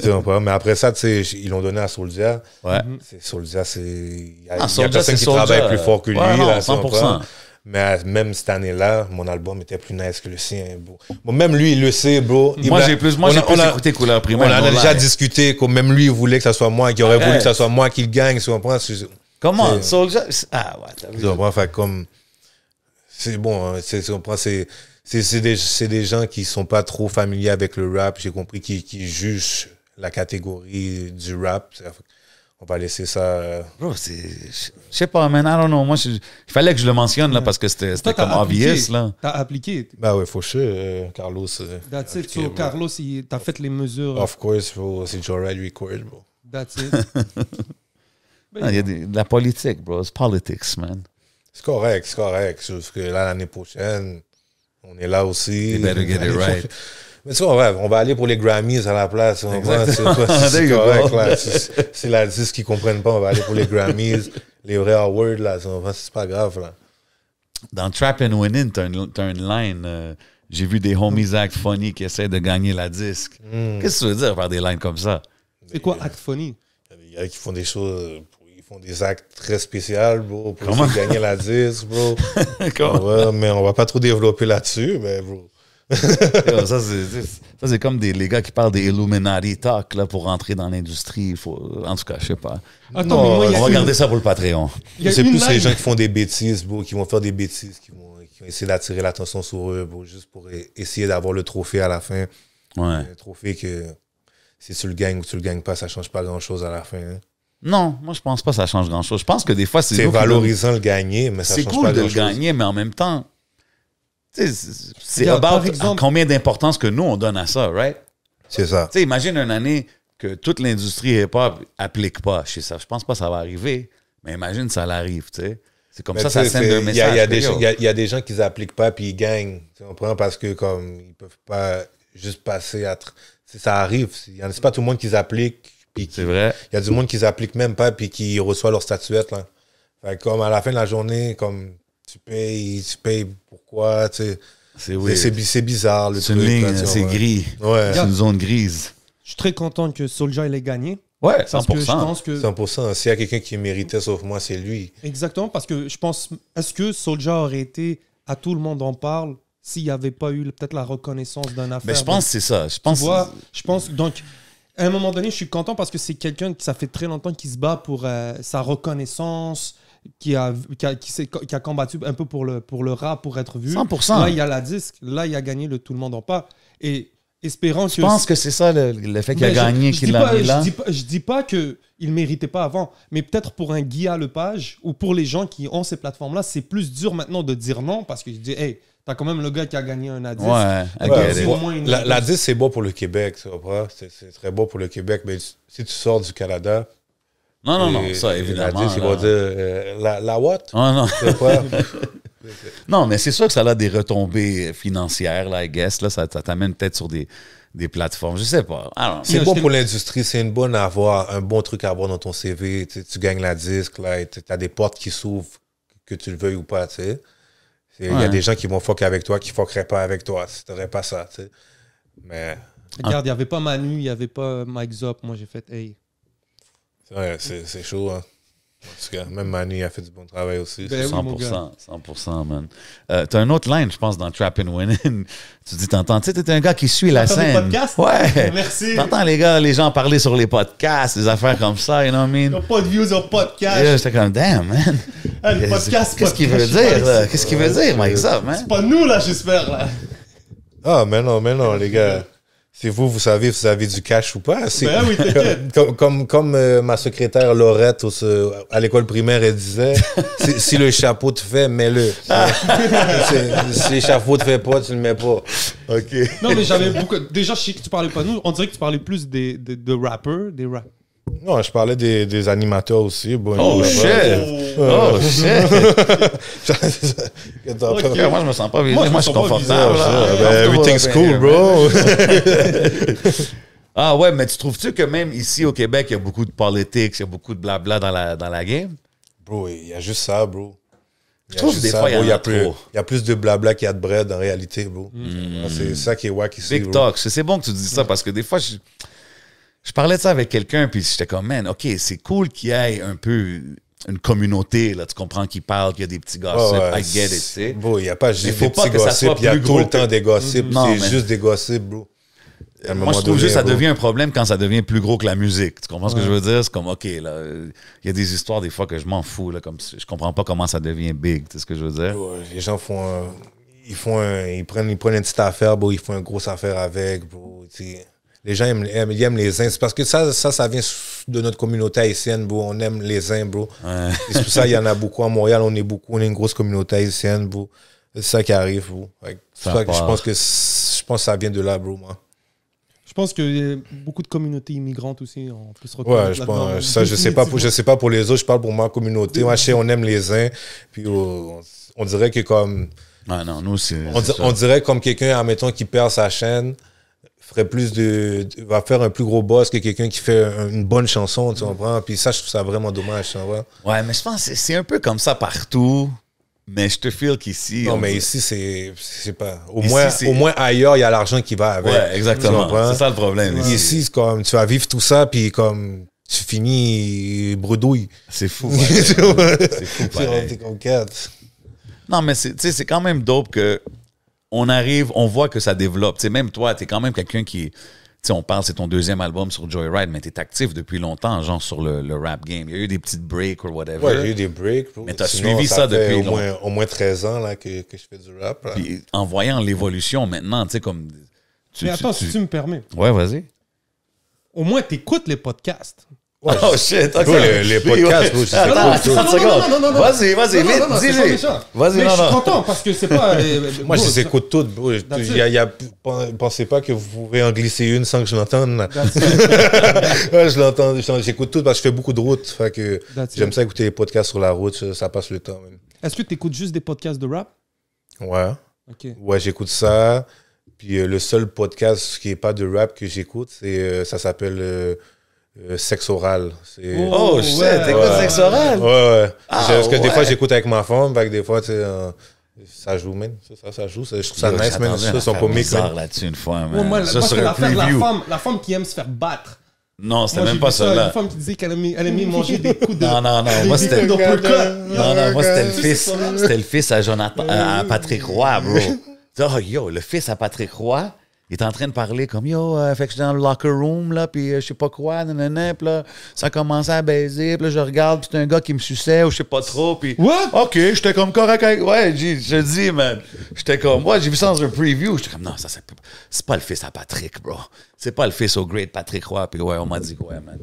Tu comprends? Mais après ça, tu sais, ils l'ont donné à Soulja. Ouais. Soulja, il y a, Ah, il y a Soulja, personne c'est qui Soulja. travaille plus fort que lui. Ouais, non, là, tu 100%. comprends? Mais même cette année-là, mon album était plus nice que le sien, bro. Bon, même lui, il le sait, bro. Moi, j'ai plus écouté Couleur Primaire. On en a no déjà lie. discuté, comme même lui, il voulait que ça soit moi, qui aurait voulu Arrête. que ça soit moi qui le gagne, tu comprends? Comment? C'est- Soulja? Ah, ouais, t'as vu. Tu comprends? Fait comme. C'est bon, hein, tu comprends? C'est des gens qui sont pas trop familiers avec le rap, j'ai compris, qui jugent la catégorie du rap. On va laisser ça. Bro, je sais pas, man, I don't know. Moi, il fallait que je le mentionne, là, parce que c'était Toi, comme t'as obvious, appliqué. là. T'as appliqué. Ben ouais, Fauché, Carlos. That's it. appliqué, So, bro. Carlos, t'as fait les mesures. Of course, bro, c'est Joyride Record, bro. That's it. Ah, il y a de la politique, bro. It's politics, man. C'est correct, c'est correct. Sauf que là, l'année prochaine, on est là aussi. You better get it L'année right. Mais tu vois, ouais, on va aller pour les Grammys à la place. On va, c'est There you correct, go. là. C'est la disque qui ne comprennent pas. On va aller pour les Grammys, les vrais awards, là. C'est pas grave, là. Dans Trap and Winning, t'as une line. J'ai vu des homies act funny qui essaient de gagner la disque. Qu'est-ce que tu veux dire par des lines comme ça? C'est quoi Act Funny? Il y a des gars qui font des choses, ils font des actes très spéciaux, bro, pour Comment? essayer de gagner la disque, bro. Comment? Ouais, mais on va pas trop développer là-dessus, mais bro. Yo, ça, c'est comme les gars qui parlent des Illuminati talk là, pour rentrer dans l'industrie. En tout cas, je sais pas. Attends, Non, mais moi, il y On a va une- garder ça pour le Patreon. il y a C'est une plus les line- gens qui font des bêtises, bro, qui vont faire des bêtises, qui vont essayer d'attirer l'attention sur eux, bro, juste pour essayer d'avoir le trophée à la fin. Ouais. Un trophée que si tu le gagnes ou tu le gagnes pas, ça change pas grand-chose à la fin. Hein. Non, moi, je pense pas que ça change grand-chose. Je pense que des fois, c'est... C'est nous qui valorisant le gagner, mais ça c'est change cool pas de le grand-chose. gagner, mais en même temps, tu sais, c'est Regarde, par about exemple- combien d'importance que nous, on donne à ça, right? C'est ça. Tu sais, imagine une année que toute l'industrie hip-hop applique pas. Je sais ça, je pense pas que ça va arriver, mais imagine ça l'arrive, tu sais. C'est comme Mais ça, tu ça sais, sème c'est- d'un il y message. a- il y a que, des yo, gens- il y a des gens qui n'appliquent pas puis ils gagnent. Tu comprends? Parce que comme ils peuvent pas juste passer à... Ça arrive. C'est pas tout le monde qui applique. Puis c'est vrai. il y a du monde qui appliquent même pas puis qui reçoit leur statuette. Là. Fait que comme à la fin de la journée, comme tu payes pourquoi, tu sais. C'est weird. C'est bizarre le C'est une truc. ligne, là, tu c'est vois. gris. Ouais, C'est une zone grise. Je suis très content que Soulja ait gagné. Ouais, Parce que 100%. je pense que 100%. S'il y a quelqu'un qui méritait sauf moi, c'est lui. exactement, parce que je pense, est-ce que Soulja aurait été à tout le monde en parle s'il n'y avait pas eu peut-être la reconnaissance d'un affaire? Mais je pense que c'est ça. Je pense Tu vois, je pense donc à un moment donné, je suis content parce que c'est quelqu'un qui ça fait très longtemps qu'il se bat pour sa reconnaissance, qui a combattu un peu pour le rap, pour être vu. 100%. Là, il y a la disque, là, il a gagné le Tout le monde en parle. Et espérant Je que... pense que c'est ça le fait qu'il a Mais gagné, je qu'il dis l'a pas- mis là. Je dis pas qu'il ne méritait pas avant, mais peut-être pour un Guy Lepage ou pour les gens qui ont ces plateformes-là, c'est plus dur maintenant de dire non parce que je dis, hey, t'as quand même le gars qui a gagné un A10. Ouais, I Ouais, get it. au moins une- La 10, c'est bon pour le Québec, tu comprends? C'est très bon pour le Québec, mais si tu sors du Canada... Non, et- ça, et évidemment. La 10, ils là. vont dire la what? Ah, non. Tu comprends? Non, mais c'est sûr que ça a des retombées financières, là, I guess. Là, ça t'amène peut-être sur des plateformes. Je sais pas. Alors, C'est Non, bon je pour l'industrie, c'est une bonne à avoir, un bon truc à avoir dans ton CV. Tu gagnes la disque, là, tu as des portes qui s'ouvrent, que tu le veuilles ou pas, tu sais. Il y a Ouais. des gens qui vont fuck avec toi, qui fuckeraient pas avec toi, si t'aurais pas ça, tu sais. Mais Regarde, il n'y avait pas Manu, il n'y avait pas Mike Zop. Moi, j'ai fait, hey. ouais, c'est chaud, hein. En tout cas, même Manu a fait du bon travail aussi. Ben, oui, mon gars. 100%, man. T'as un autre line, je pense, dans Trap and Winning. Tu dis, t'entends, tu sais, t'es un gars qui suit la T'entends des scène. podcasts? Ouais. Merci. T'entends les gens parler sur les podcasts, des affaires comme ça, you know what I Ils mean? n'ont pas de views, ils n'ont pas de Et cash. là, j'étais comme, damn, man. Ah, le podcast, Qu'est-ce qu'il veut podcast, je sais dire, pas, là? Qu'est-ce qu'il veut dire, Mike Zop, man? C'est pas nous, là, j'espère, là. Ah, mais non, les gars. C'est vous savez si vous avez du cash ou pas. C'est Ben oui, t'inquiète. comme ma secrétaire Laurette à l'école primaire, elle disait, si le chapeau te fait, mets-le. Si le chapeau te fait pas, tu le mets pas. OK. Non, mais j'avais beaucoup. Déjà, je sais que tu parlais pas de nous. On dirait que tu parlais plus de rappers, des rap. Non, je parlais des animateurs aussi. Bon, Oh, shit! Oh, shit! Ok. Moi, je me sens pas visé. Moi, je Moi, me je suis sens pas confortable. visé, là. Ben, everything's cool, bro. Ah ouais, mais tu trouves-tu que même ici au Québec, il y a beaucoup de politics, il y a beaucoup de blabla dans la game? Bro, il y a juste ça, bro. Je trouve des fois, il y en a trop. Il y a plus de blabla qu'il y a de bread en réalité, bro. C'est ça qui est wack ici, Big bro. talk. C'est bon que tu dis ça parce que des fois, je parlais de ça avec quelqu'un, puis j'étais comme, man, OK, c'est cool qu'il y ait un peu une communauté, là, tu comprends, qui parle, qu'il y a des petits gossips, Ouais, I get it, tu sais. Bro, il n'y a pas juste faut des pas petits que ça gossips, soit il y a plus tout gros le temps que- des gossips. Non, C'est mais- juste des gossips, bro. À un Moi, moment je trouve donné, juste que ça bro. devient un problème quand ça devient plus gros que la musique. Tu comprends ce que je veux dire? C'est comme, OK, là, il y a des histoires des fois que je m'en fous, là, comme je comprends pas comment ça devient big, tu sais ce que je veux dire? Bro, les gens ils prennent une petite affaire, bro, ils font une grosse affaire avec, bro. Tu sais. Les gens ils aiment les uns. C'est parce que ça vient de notre communauté haïtienne, bro. On aime les uns, bro. Ouais. Et c'est pour ça qu'il y en a beaucoup. À Montréal, on est une grosse communauté haïtienne, bro. C'est ça qui arrive, bro. C'est Ça ça que je part. pense que ça vient de là, bro, moi. Je pense que beaucoup de communautés immigrantes aussi, on peut se Ouais, reconnaître je là-dedans. pense. Ça, je sais pas pour les autres, je parle pour ma communauté. Moi, je sais, on aime les uns. Puis on dirait que comme. Ah non, nous, c'est. On dirait comme quelqu'un, admettons, qui perd sa chaîne, va faire un plus gros boss que quelqu'un qui fait une bonne chanson, tu comprends? Puis ça, je trouve ça vraiment dommage, tu vois. Ouais, mais je pense que c'est un peu comme ça partout. Mais je te feel qu'ici. Non, on mais dit- ici, c'est pas. Ici, Au moins ailleurs, il y a l'argent qui va avec. Ouais, Tu exactement. comprends? C'est ça le problème. Ici, c'est comme, tu vas vivre tout ça, puis comme, tu finis bredouille. C'est fou. C'est C'est fou, pareil. T'es comme quatre. Non, mais tu sais, c'est quand même dope que on arrive, on voit que ça développe. Tu sais, même toi, t'es quand même quelqu'un qui. Tu sais, on parle, c'est ton deuxième album sur Joyride, mais t'es actif depuis longtemps, genre sur le rap game. Il y a eu des petites breaks ou whatever. Ouais, j'ai eu des breaks. Bro. Mais t'as Sinon, suivi ça fait depuis au moins 13 ans là, que je fais du rap. Là. Puis en voyant l'évolution maintenant, tu sais, comme. Mais attends, si tu me permets, Ouais, vas-y. au moins, tu écoutes les podcasts. Ouais, Oh shit, ok. Bro, les podcasts, bro, je sais Attends, pas. attends, 30 secondes. Vas-y, Non, vite, non, c'est pas dis-le. méchant. Vas-y, Mais non, je suis non. content parce que c'est pas. Moi, je les écoute toutes, bro. That's Pensez pas que vous pouvez en glisser une sans que je l'entende. là. That's it. Ouais, je l'entends, j'écoute toutes parce que je fais beaucoup de routes. Fait que That's it. j'aime ça écouter les podcasts sur la route, ça passe le temps. Man. Est-ce que tu écoutes juste des podcasts de rap? Ouais. Ok. Ouais, j'écoute ça. Puis le seul podcast qui est pas de rap que j'écoute, ça s'appelle Sexe Oral. Oh shit, t'écoutes Ouais. Sexe Oral? Ouais. Parce que des ouais. fois, j'écoute avec ma femme. Fait que des fois, tu sais, ça joue, man. Ça joue. Je trouve ça Yo, nice, man. j'attendais Ça, une ils sont affaire pas mieux, bizarre man. là-dessus une fois, Ouais, man. moi, Ça, c'est sur un l'affaire de preview. la femme qui aime se faire battre. Non, c'était Moi, même j'ai pas vu ça, ça, là. une femme qui disait qu'elle aimait manger des coups de. Non, non, non. des Moi, coups c'était... d'uppercut. Non, moi, c'était le C'est fils. ça, là. C'était le fils à Jonathan, à Patrick Roy, bro. Oh, yo, le fils à Patrick Roy, il est en train de parler comme, yo, fait que je suis dans le locker room, là, puis je sais pas quoi, nanana, puis là, ça a commencé à baiser, puis là, je regarde, puis c'est un gars qui me suçait, ou je sais pas trop, puis... What? OK, j'étais comme correct avec... Ouais, je dis, man. J'étais comme... Ouais, j'ai vu ça dans un preview. J'étais comme, non, ça, c'est pas le fils à Patrick, bro. C'est pas le fils au great Patrick Roy, puis ouais, on m'a dit quoi, man.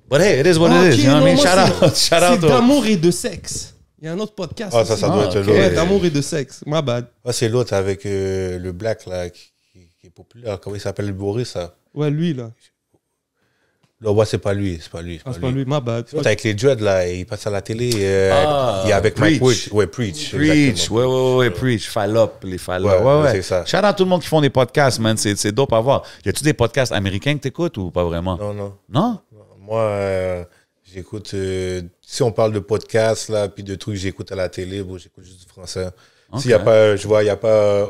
But hey, it is what it is, you know what I mean? Shout C'est out. d'amour et de sexe. Il y a un autre podcast. Ah, ça aussi. doit être ok. Ouais, l'autre. d'amour et de sexe. My bad. Ah, c'est l'autre avec le Black, là, qui est populaire. Comment il s'appelle, le Boris, ça? Ouais, lui, là. Là, ouais, c'est pas lui. C'est pas lui. Ah, c'est pas lui. My bad. L'autre avec les dreads, là, il passe à la télé. il est avec Preach. Mike Wood. Ouais, Preach. Preach, exactement. ouais, Preach, Fallop, les Fallop. Ouais, Ouais, ouais. c'est ça. Shout out tout le monde qui font des podcasts, man. C'est dope à voir. Y a-tu des podcasts américains que t'écoutes ou pas vraiment? Non, non. Non? Moi, j'écoute... si on parle de podcasts, là, puis de trucs que j'écoute à la télé, bon, j'écoute juste du français. Ok. S'il n'y a pas, je vois, il y a pas...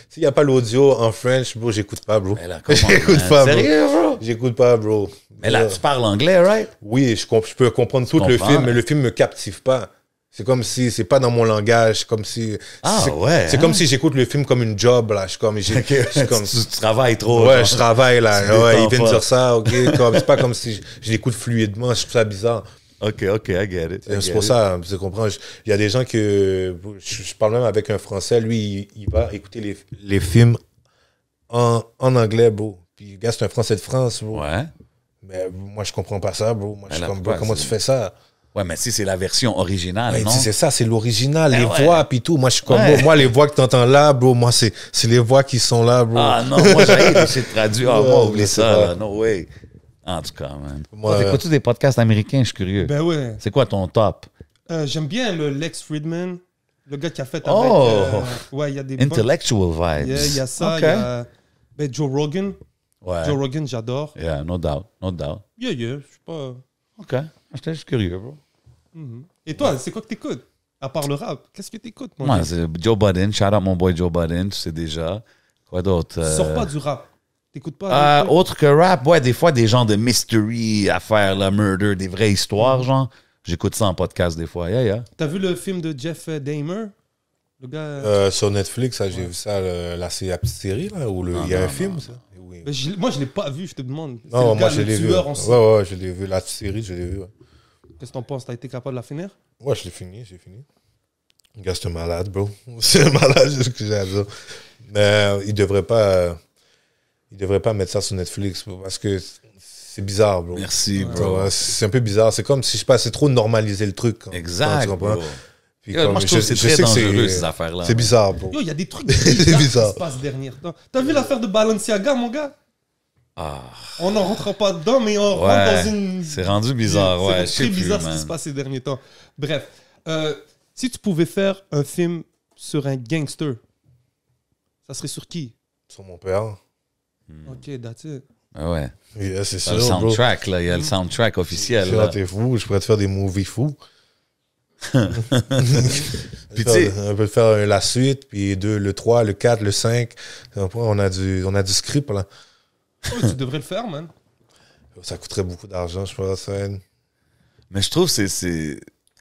S'il n'y a pas l'audio en French, bro, j'écoute pas, bro. Mais là, comment, J'écoute man? pas, bro. Sérieux, bro? J'écoute pas, bro. Mais là, tu parles anglais, right? Oui, je peux comprendre tout le comprends, film, là. mais le film me captive pas. C'est comme si, c'est pas dans mon langage, comme si... Ah, c'est, ouais, C'est hein? comme si j'écoute le film comme une job, là. Je suis comme... je suis comme Tu travailles trop. ouais, genre. je travaille, Tu là. détends Ouais, il vient de pas. dire ça, OK. C'est pas comme si je l'écoute fluidement, je trouve ça bizarre. OK, I get it. C'est pour ça, tu comprends. Il y a des gens que... Je parle même avec un Français, lui, il va écouter les films en anglais, bro. Puis, le gars, c'est un Français de France, bro. Ouais. Mais moi, je comprends pas ça, bro. Moi, je suis là, comme, bro, pourquoi comment c'est- tu fais ça? Ouais, mais si c'est la version originale, Ouais, non? c'est ça, c'est l'original, les ouais. voix, puis tout. Moi, je suis comme, Ouais. bro, moi, les voix que t'entends là, bro, moi, c'est les voix qui sont là, bro. Ah non, moi j'ai des shit traduits. Ah, Ouais, moi, oublie je ça, sais pas. là. No way. En tout cas, man. Moi, T'écoutes-tu des podcasts américains? Je suis curieux. Ben ouais. C'est quoi ton top? J'aime bien le Lex Friedman, le gars qui a fait avec. Oh. Ouais, il y a des. Intellectual vibes. Yeah, il y a ça. OK. Il y a Joe Rogan. Ouais. Joe Rogan, j'adore. Yeah, no doubt. Yeah, je suis pas. OK. J'étais juste curieux, bro. Et toi, c'est quoi que t'écoutes? À part le rap, qu'est-ce que t'écoutes, mon Moi, gars? c'est Joe Budden. Shout out mon boy Joe Budden, tu sais déjà. Quoi d'autre? Sors pas du rap. T'écoutes pas? des trucs? Autre que rap, ouais, des fois, des genres de mystery, affaires, la murder, des vraies histoires, genre. J'écoute ça en podcast des fois. Yeah. T'as vu le film de Jeff Dahmer? Le gars. sur Netflix, ça, j'ai vu ça, la petite série, là, où il y a un film, ça. Oui. Ben, moi, je l'ai pas vu, je te demande. C'est Non, le moi, gars, je le l'ai vu. tueur en série. Ouais, je l'ai vu. La petite série, je l'ai vu. Ouais, Qu'est-ce que t'en penses? T'as été capable de la finir? ouais j'ai fini. Le gars, c'est un malade, bro. C'est un malade, c'est ce que j'ai à dire. Mais il devrait pas mettre ça sur Netflix, bro, parce que c'est bizarre, bro. Merci, Tu bro. vois, c'est un peu bizarre. C'est comme si, je sais pas, c'est trop normalisé le truc. Quand Exact, tu comprends? bro. Puis Yeah, moi, je trouve que c'est très sais que dangereux, ces affaires-là. C'est bizarre, bro. Yo, il y a des trucs C'est bizarres qui bizarre. se passent dernier temps. T'as vu l'affaire de Balenciaga, mon gars? Ah, On n'en rentre pas dedans, mais on rentre ouais. dans une... C'est rendu bizarre, ouais. Je C'est sais très plus, bizarre ce qui man. se passe ces derniers temps. Bref, si tu pouvais faire un film sur un gangster, ça serait sur qui? Sur mon père. Ok, that's it. Ah ouais. Yeah, c'est Le sûr, bro. soundtrack, là. Il y a le soundtrack officiel, Là, là. t'es fou, je pourrais te faire des movies fous. Puis tu sais, On peut faire la suite, puis le 3, le 4, le 5. On a du script, là. Ouais, tu devrais le faire, man. Ça coûterait beaucoup d'argent, je pense. mais je trouve que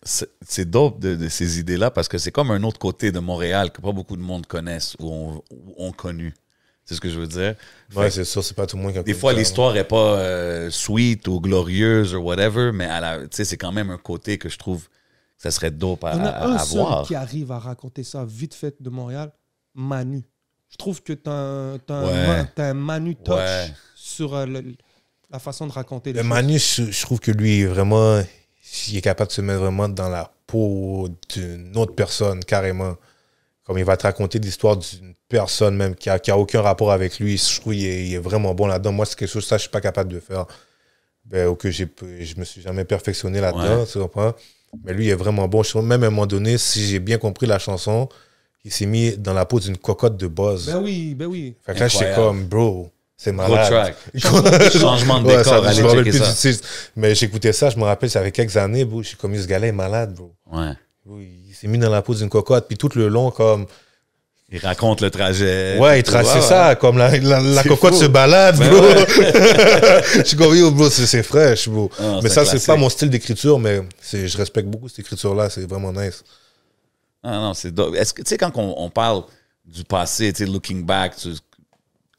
c'est dope de ces idées-là parce que c'est comme un autre côté de Montréal que pas beaucoup de monde connaissent ou ont connu. C'est ce que je veux dire. Ouais, Fait c'est sûr, c'est pas tout le monde qui a des connu fois, ça, l'histoire est pas sweet ou glorieuse ou whatever, mais tu sais, c'est quand même un côté que je trouve que ça serait dope Il y en a un à seul voir. qui arrive à raconter ça vite fait de Montréal, Manu. Je trouve que t'as Ouais. un Manu touch Ouais. sur la façon de raconter les Le choses. Manu, je trouve que lui, vraiment, il est capable de se mettre vraiment dans la peau d'une autre personne, carrément. Comme il va te raconter l'histoire d'une personne même qui a aucun rapport avec lui. Je trouve qu'il est vraiment bon là-dedans. Moi, c'est quelque chose, ça, je suis pas capable de faire. Ben, ou que je me suis jamais perfectionné là-dedans, tu comprends? Mais lui, il est vraiment bon. Je trouve même à un moment donné, si j'ai bien compris la chanson, il s'est mis dans la peau d'une cocotte de Buzz. Ben oui, ben oui. Fait que là, j'étais comme, bro, c'est Gros malade. track. Changement de Ouais, décor, ça, je allez me rappelle checker plus ça. du titre. Mais j'écoutais ça, je me rappelle, ça fait quelques années, bro. Je suis comme, ce gars-là est malade, bro. Ouais. Bro, il s'est mis dans la peau d'une cocotte, puis tout le long, comme. Il raconte le trajet. Ouais, il traçait ça, comme la C'est cocotte fou. se balade, Ben bro. ouais. Je suis comme, yo, bro, c'est fraîche, bro. Ah, Mais c'est ça, un c'est classique. pas mon style d'écriture, mais je respecte beaucoup cette écriture-là, c'est vraiment nice. Ah non, c'est dope. Est-ce que, tu sais, quand on parle du passé, tu sais, looking back,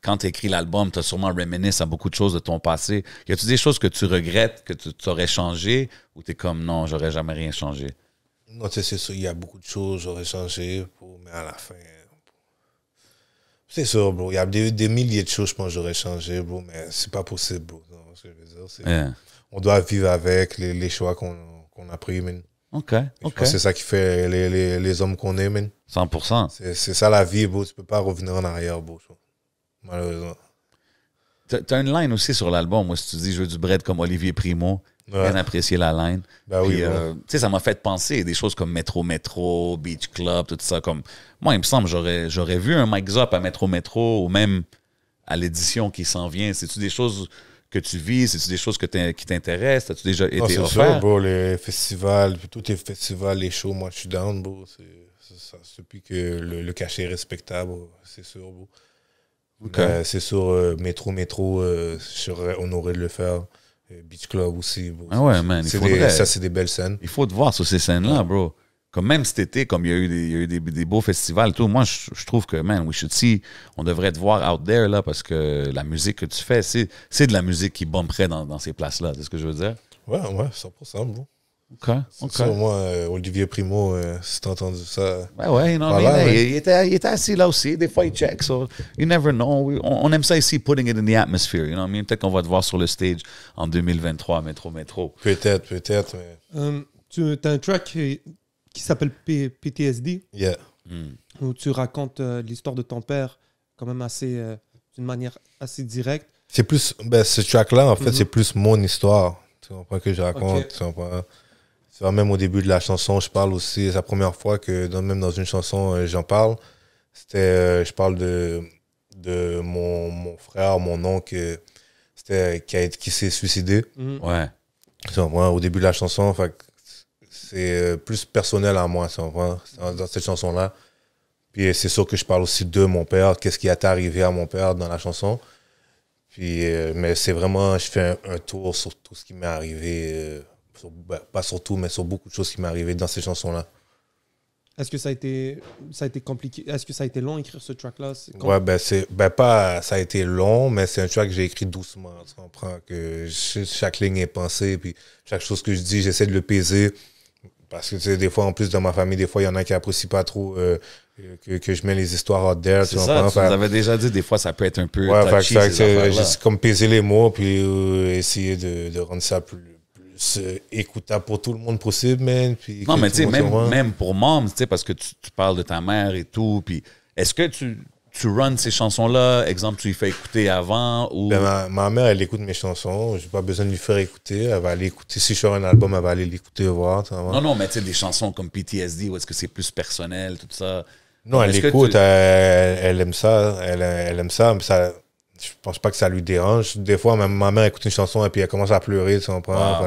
quand tu écris l'album, tu as sûrement reminisce à beaucoup de choses de ton passé. Y a-tu des choses que tu regrettes, que tu aurais changé, ou tu es comme, non, j'aurais jamais rien changé? Non, tu sais, c'est sûr, il y a beaucoup de choses, j'aurais changé, mais à la fin. C'est sûr, bro. Il y a des milliers de choses, je pense, que j'aurais changé, bro, mais c'est pas possible, bro. Non, ce que je veux dire, c'est. Yeah. On doit vivre avec les choix qu'on a pris, man. OK, Je OK. pense que c'est ça qui fait les hommes qu'on est, man. 100%. C'est ça la vie, bro. Tu peux pas revenir en arrière, bro. Malheureusement. T'as une line aussi sur l'album, moi, si tu dis je veux du bread comme Olivier Primo. Ouais. Bien apprécié la line. Ben oui, Puis, bro. tu sais, ça m'a fait penser à des choses comme Métro, Beach Club, tout ça. Comme moi, il me semble, j'aurais vu un Mike Zop à Métro, ou même à l'édition qui s'en vient. C'est-tu des choses que tu vis? C'est-tu des choses qui t'intéressent? As-tu déjà Non, été c'est offert? sûr, bro. Les festivals, puis tous les festivals, les shows, moi, je suis down, bro. C'est ça. Depuis que le cachet est respectable, bro, c'est sûr, bro. OK. C'est sûr, Métro, je serais honoré de le faire. Beach Club aussi, bro. Ah ouais, man, il faudrait. Ça, c'est des belles scènes. Il faut te voir sur ces scènes-là, bro. Comme même cet été, comme il y a eu des beaux festivals et tout, moi, je trouve que, man, we should see, on devrait te voir out there, là, parce que la musique que tu fais, c'est de la musique qui bomberait dans ces places-là. C'est ce que je veux dire? Ouais, 100%, bro. OK, C'est OK. sûr, moi, Olivier Primo, si t'as entendu ça. Ben ouais, non, Voilà, mais ouais. il était assis là aussi. Des fois, il check. So you never know. On aime ça ici, putting it in the atmosphere. You know what I mean? Peut-être qu'on va te voir sur le stage en 2023, Métro. Peut-être, mais. Tu as un track qui s'appelle PTSD, Yeah. où tu racontes l'histoire de ton père quand même assez, d'une manière assez directe. C'est plus. Ben, ce track-là, en fait, Mhm. c'est plus mon histoire. Tu comprends que je raconte. Ok. Tu comprends? Tu vois, même au début de la chanson, je parle aussi. C'est la première fois que, même dans une chanson, j'en parle. C'était. Je parle de mon frère, mon oncle, qui s'est suicidé. Mhm. Ouais. Tu comprends? Au début de la chanson, fait que c'est plus personnel à moi, tu comprends? Dans cette chanson-là. Puis c'est sûr que je parle aussi de mon père, qu'est-ce qui est arrivé à mon père dans la chanson. Puis, mais c'est vraiment, je fais un tour sur tout ce qui m'est arrivé, pas sur tout, mais sur beaucoup de choses qui m'est arrivé dans ces chansons-là. Est-ce que ça a été compliqué? Est-ce que ça a été long écrire ce track-là? Ouais, pas, ça a été long, mais c'est un track que j'ai écrit doucement, tu comprends? Que chaque ligne est pensée, puis chaque chose que je dis, j'essaie de le peser. Parce que, tu sais, des fois, en plus, dans ma famille, des fois, il y en a qui apprécient pas trop que je mets les histoires out there, C'est tu ça, comprends? tu nous avais déjà dit, des fois, ça peut être un peu Ouais, touchy, fait que ces affaires-là. j'ai comme peser les mots, puis essayer de rendre ça plus écoutable pour tout le monde possible, man. Puis Non, que mais tout tu sais, le monde comprenne. même pour Mom, tu sais, parce que tu parles de ta mère et tout, puis est-ce que tu runs ces chansons-là, exemple, tu lui fais écouter avant, ou... Ben, ma mère, elle écoute mes chansons. J'ai pas besoin de lui faire écouter. Elle va aller écouter. Si je sors un album, elle va aller l'écouter, voir. Tu vois. Non, mais tu sais, des chansons comme PTSD, où est-ce que c'est plus personnel, tout ça? Non, elle Est-ce que écoute. tu- Elle aime ça. Elle aime ça, mais ça. Je pense pas que ça lui dérange. Des fois, même ma mère écoute une chanson et puis elle commence à pleurer, tu comprends? Wow.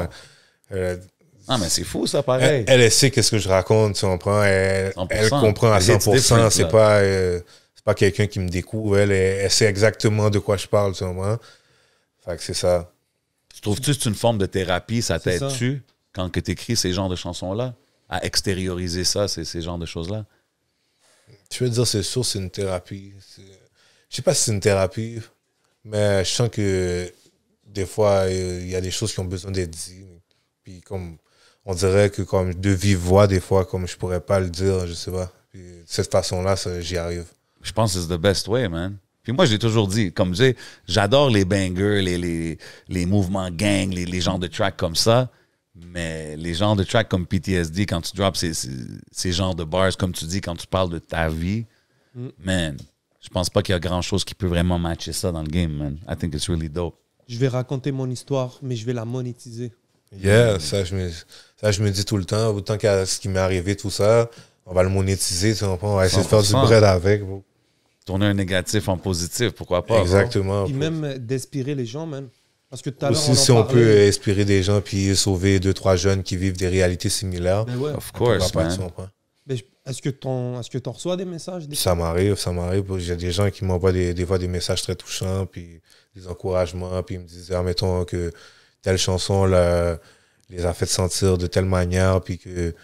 Enfin, Ah, mais c'est fou, ça, pareil. elle sait qu'est-ce que je raconte, tu comprends? Elle 100%. comprend à It's 100%. different, C'est là. pas quelqu'un qui me découvre. Elle sait exactement de quoi je parle, tu comprends? Fait que c'est ça. Tu trouves-tu que c'est une forme de thérapie, ça C'est ça. t'aide-tu, quand tu écris ces genres de chansons-là, à extérioriser ça, ces genres de choses-là? Je veux dire, c'est sûr, c'est une thérapie. Je sais pas si c'est une thérapie, mais je sens que des fois, il y a des choses qui ont besoin d'être dites. Puis comme, on dirait que comme de vive voix, des fois, comme je pourrais pas le dire, je sais pas. Puis de cette façon-là, j'y arrive. Je pense que c'est the best way, man. Puis moi, j'ai toujours dit, comme je dis, j'adore les bangers, les mouvements gang, les genres de tracks comme ça. Mais les genres de tracks comme PTSD, quand tu drops ces genres de bars, comme tu dis, quand tu parles de ta vie, man, je pense pas qu'il y a grand-chose qui peut vraiment matcher ça dans le game, man. I think it's really dope. Je vais raconter mon histoire, mais je vais la monétiser. Yeah, ça je me dis tout le temps. Autant qu'à ce qui m'est arrivé, tout ça, on va le monétiser, tu comprends? On va essayer de faire du 100%. bread avec, bro. Tourner un négatif en positif, pourquoi pas? Exactement. Puis bro. même d'inspirer les gens, man. Parce que tout à l'heure, Aussi, on en si on parlait. peut inspirer des gens puis sauver 2-3 jeunes qui vivent des réalités similaires, Ben ouais. Of course, pourquoi pas, tu man. comprends? Ben, est-ce que t'en reçois des messages? Ça m'arrive. Il y a des gens qui m'envoient des fois des messages très touchants, puis des encouragements, puis ils me disent, admettons que telle chanson les a fait sentir de telle manière, puis que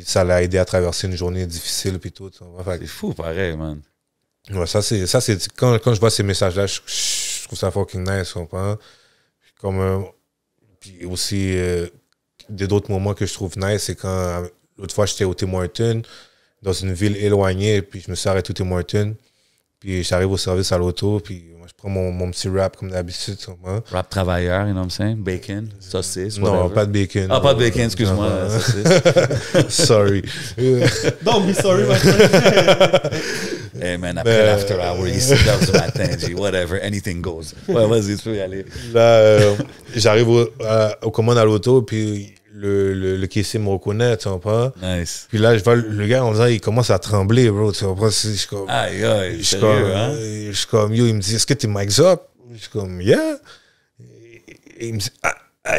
ça l'a aidé à traverser une journée difficile, puis tout. C'est fou, pareil, man. Ouais, ça c'est quand je vois ces messages-là, je trouve ça fucking nice, tu comprends? Puis aussi, d'autres moments que je trouve nice, c'est quand l'autre fois j'étais au Tim Hortons, dans une ville éloignée, puis je me suis arrêté au Tim Hortons, puis j'arrive au service à l'auto, puis moi je prends mon petit rap comme d'habitude, tu comprends? Rap travailleur, you know what I'm saying? Bacon, saucisse, Non, whatever. pas de bacon. Ah, pas de bacon, excuse-moi. Non, non. Saucisse. Sorry. Don't be sorry, my friend. Hey man, après l'after hour, il est 6 heures du matin, G, whatever, anything goes. Ouais, vas-y, tu peux y aller. Là, j'arrive aux commandes à l'auto, puis le caissier me reconnaît, tu comprends? Nice. Puis là, je vois le gars, on dirait, il commence à trembler, bro, tu comprends? Je suis comme, Aïe, aïe, je suis sérieux, comme, hein? je suis comme, yo, il me dit, est-ce que t'es Mike Zop? Je suis comme, yeah. Et il me dit,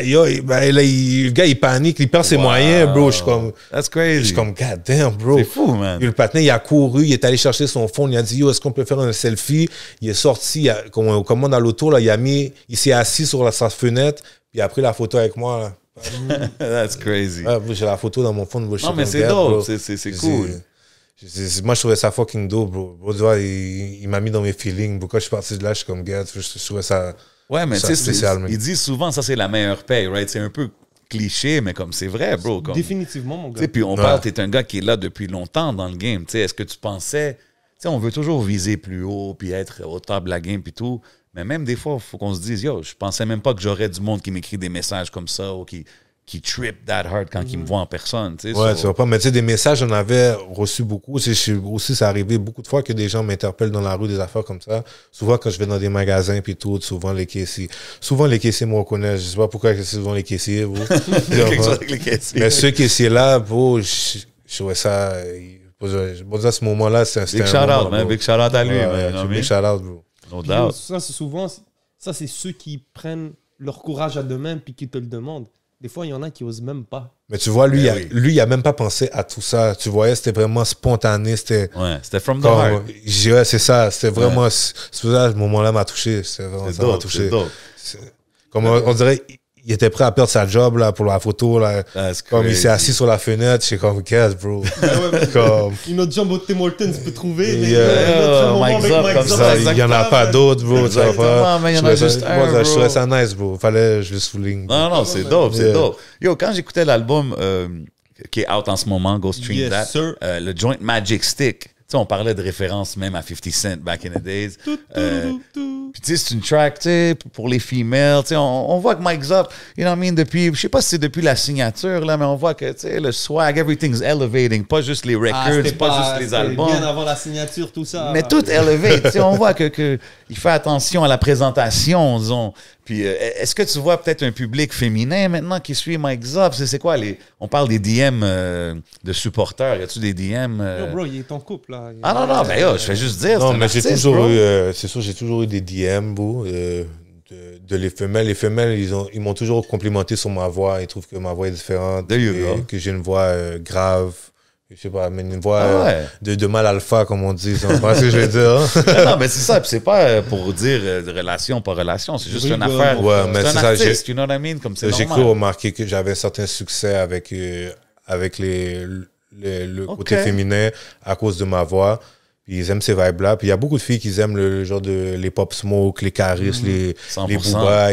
yo, ben, là, le gars, il panique, il perd ses moyens, bro. Je suis comme, That's crazy. God damn, bro. C'est fou, man. Le patin, il a couru, il est allé chercher son phone, il a dit, yo, est-ce qu'on peut faire un selfie? Il est sorti, comme on commande à l'auto, là, il s'est assis sur sa fenêtre, puis il a pris la photo avec moi, là. That's crazy. Ah, j'ai la photo dans mon phone. Bro, Non, mais c'est dope, c'est cool. Moi, je trouvais ça fucking dope, bro. Bro, tu vois, il m'a mis dans mes feelings. Pourquoi je suis parti de là, je suis comme, gars, je trouvais ça. Ouais, mais ça tu sais, spécial, man. ils disent souvent, ça, c'est la meilleure paye, right? C'est un peu cliché, mais comme c'est vrai, bro. Comme, Définitivement, mon tu gars. sais, puis on parle, t'es un gars qui est là depuis longtemps dans le game. Tu sais, est-ce que tu pensais... Tu sais, on veut toujours viser plus haut, puis être au top de la game, puis tout. Mais même des fois, il faut qu'on se dise, yo, je pensais même pas que j'aurais du monde qui m'écrit des messages comme ça, ou qui trip that hard quand ils me voient en personne. Tu sais, Ouais, tu vois pas. Mais tu sais, des messages, j'en avais reçu beaucoup. Aussi, ça arrivait beaucoup de fois que des gens m'interpellent dans la rue, des affaires comme ça. Souvent, quand je vais dans des magasins, puis tout, souvent les caissiers me reconnaissent. Je sais pas pourquoi c'est souvent les caissiers, bro. quelque chose avec les caissiers. Mais ce caissier-là, bro, je trouvais ça. Bon, à ce moment-là, c'était Big un shout moment, out, man. bro. Big shout out à lui, Ouais, man. ouais, You know what I big mean? shout out, bro. No Puis, yo, doubt. ça, c'est souvent... Ça, c'est ceux qui prennent leur courage à deux mains puis qui te le demandent. Des fois, il y en a qui osent même pas. Mais tu vois, lui, oui. il a même pas pensé à tout ça. Tu voyais, c'était vraiment spontané. C'était. Ouais, c'était from the heart. Ouais, c'est ça. C'était vraiment. C'est pour ça, ce moment-là m'a touché. C'était vraiment C'est ça m'a dope, touché. c'est dope. Comme on dirait, il était prêt à perdre sa job là, pour la photo. Là. That's Comme il crazy. s'est assis sur la fenêtre, j'étais comme, qu'est-ce, bro? Comme, Une autre jambe au Tim Hortons, tu peux trouver. Mais Yeah. notre moment Mike avec Zop, Mike comme Zop, ça, c'est il y en a pas d'autres, bro. Tu vois Exactement, pas. mais il y en a juste un, Moi, je bro. trouvais ça nice, bro. Fallait que je le souligne. Non, non, c'est dope, c'est Yeah. dope. Yo, quand j'écoutais l'album qui est out en ce moment, Go Stream Yes, That, sir. le joint Magic Stick, tu sais, on parlait de référence même à 50 Cent back in the days. Puis tu sais, c'est une track, tu sais, pour les females, tu sais, on voit que Mike Zop, you know what I mean, depuis, je sais pas si c'est depuis la signature, là, mais on voit que, tu sais, le swag, everything's elevating, pas juste les records, pas juste les albums. Bien avant la signature, tout ça. Mais tout elevate, tu sais, on voit que il fait attention à la présentation, disons. Puis, est-ce que tu vois peut-être un public féminin maintenant qui suit Mike Zop? C'est quoi on parle des DM de supporters. Y a-tu des DM? Yo, bro, il est en couple, là. Ah non, ben yo, je fais juste dire. Non, c'est un mais j'ai artiste, toujours bro. eu, c'est sûr, j'ai toujours eu des DM, bro, de les femelles. Les femelles, ils m'ont toujours complimenté sur ma voix. Ils trouvent que ma voix est différente. There you go. Que j'ai une voix grave. Je sais pas, mais une voix Ah ouais. de mal alpha, comme on dit. Tu comprends ce que je veux dire? Hein? Non, mais c'est ça. Puis c'est pas pour dire de relation, pas relation. C'est juste une Rigole. affaire. Ouais, mais c'est c'est un ça, artiste, you know what I mean? Comme c'est J'ai cru normal. remarquer que j'avais un certain succès avec le côté Ok. féminin à cause de ma voix. Puis ils aiment ces vibes-là. Puis il y a beaucoup de filles qui aiment le genre de les Pop Smoke, les Caris, les 100%. Booba.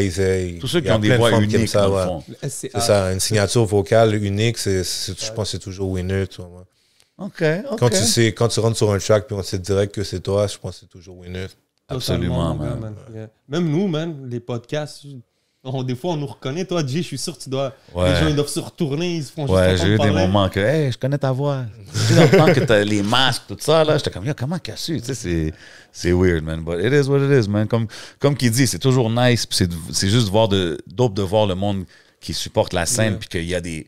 Tous ceux il qui y a ont des plein de voix femmes qui aiment uniques, ça, dans le ouais. fond. Le SCH. C'est ça, une signature vocale unique, je pense que c'est toujours winner. Tu vois. OK, OK. Quand tu rentres sur un track puis on sait direct que c'est toi, je pense que c'est toujours winner. Absolument, mon gars, man. Yeah. Même nous, man, les podcasts, des fois, on nous reconnaît. Toi, Jay, je suis sûr que tu dois... Ouais. Les gens, ils doivent se retourner, ils se font juste Ouais, entendre j'ai eu des parler. moments que, hey, je connais ta voix. Tu sais, dans le temps que t'as les masques, tout ça, là, j'étais comme, yo, comment cassu? Tu sais, c'est weird, man. But it is what it is, man. Comme qu'il dit, c'est toujours nice. Puis c'est juste dope de voir le monde qui supporte la scène. Yeah. Puis qu'il y a des.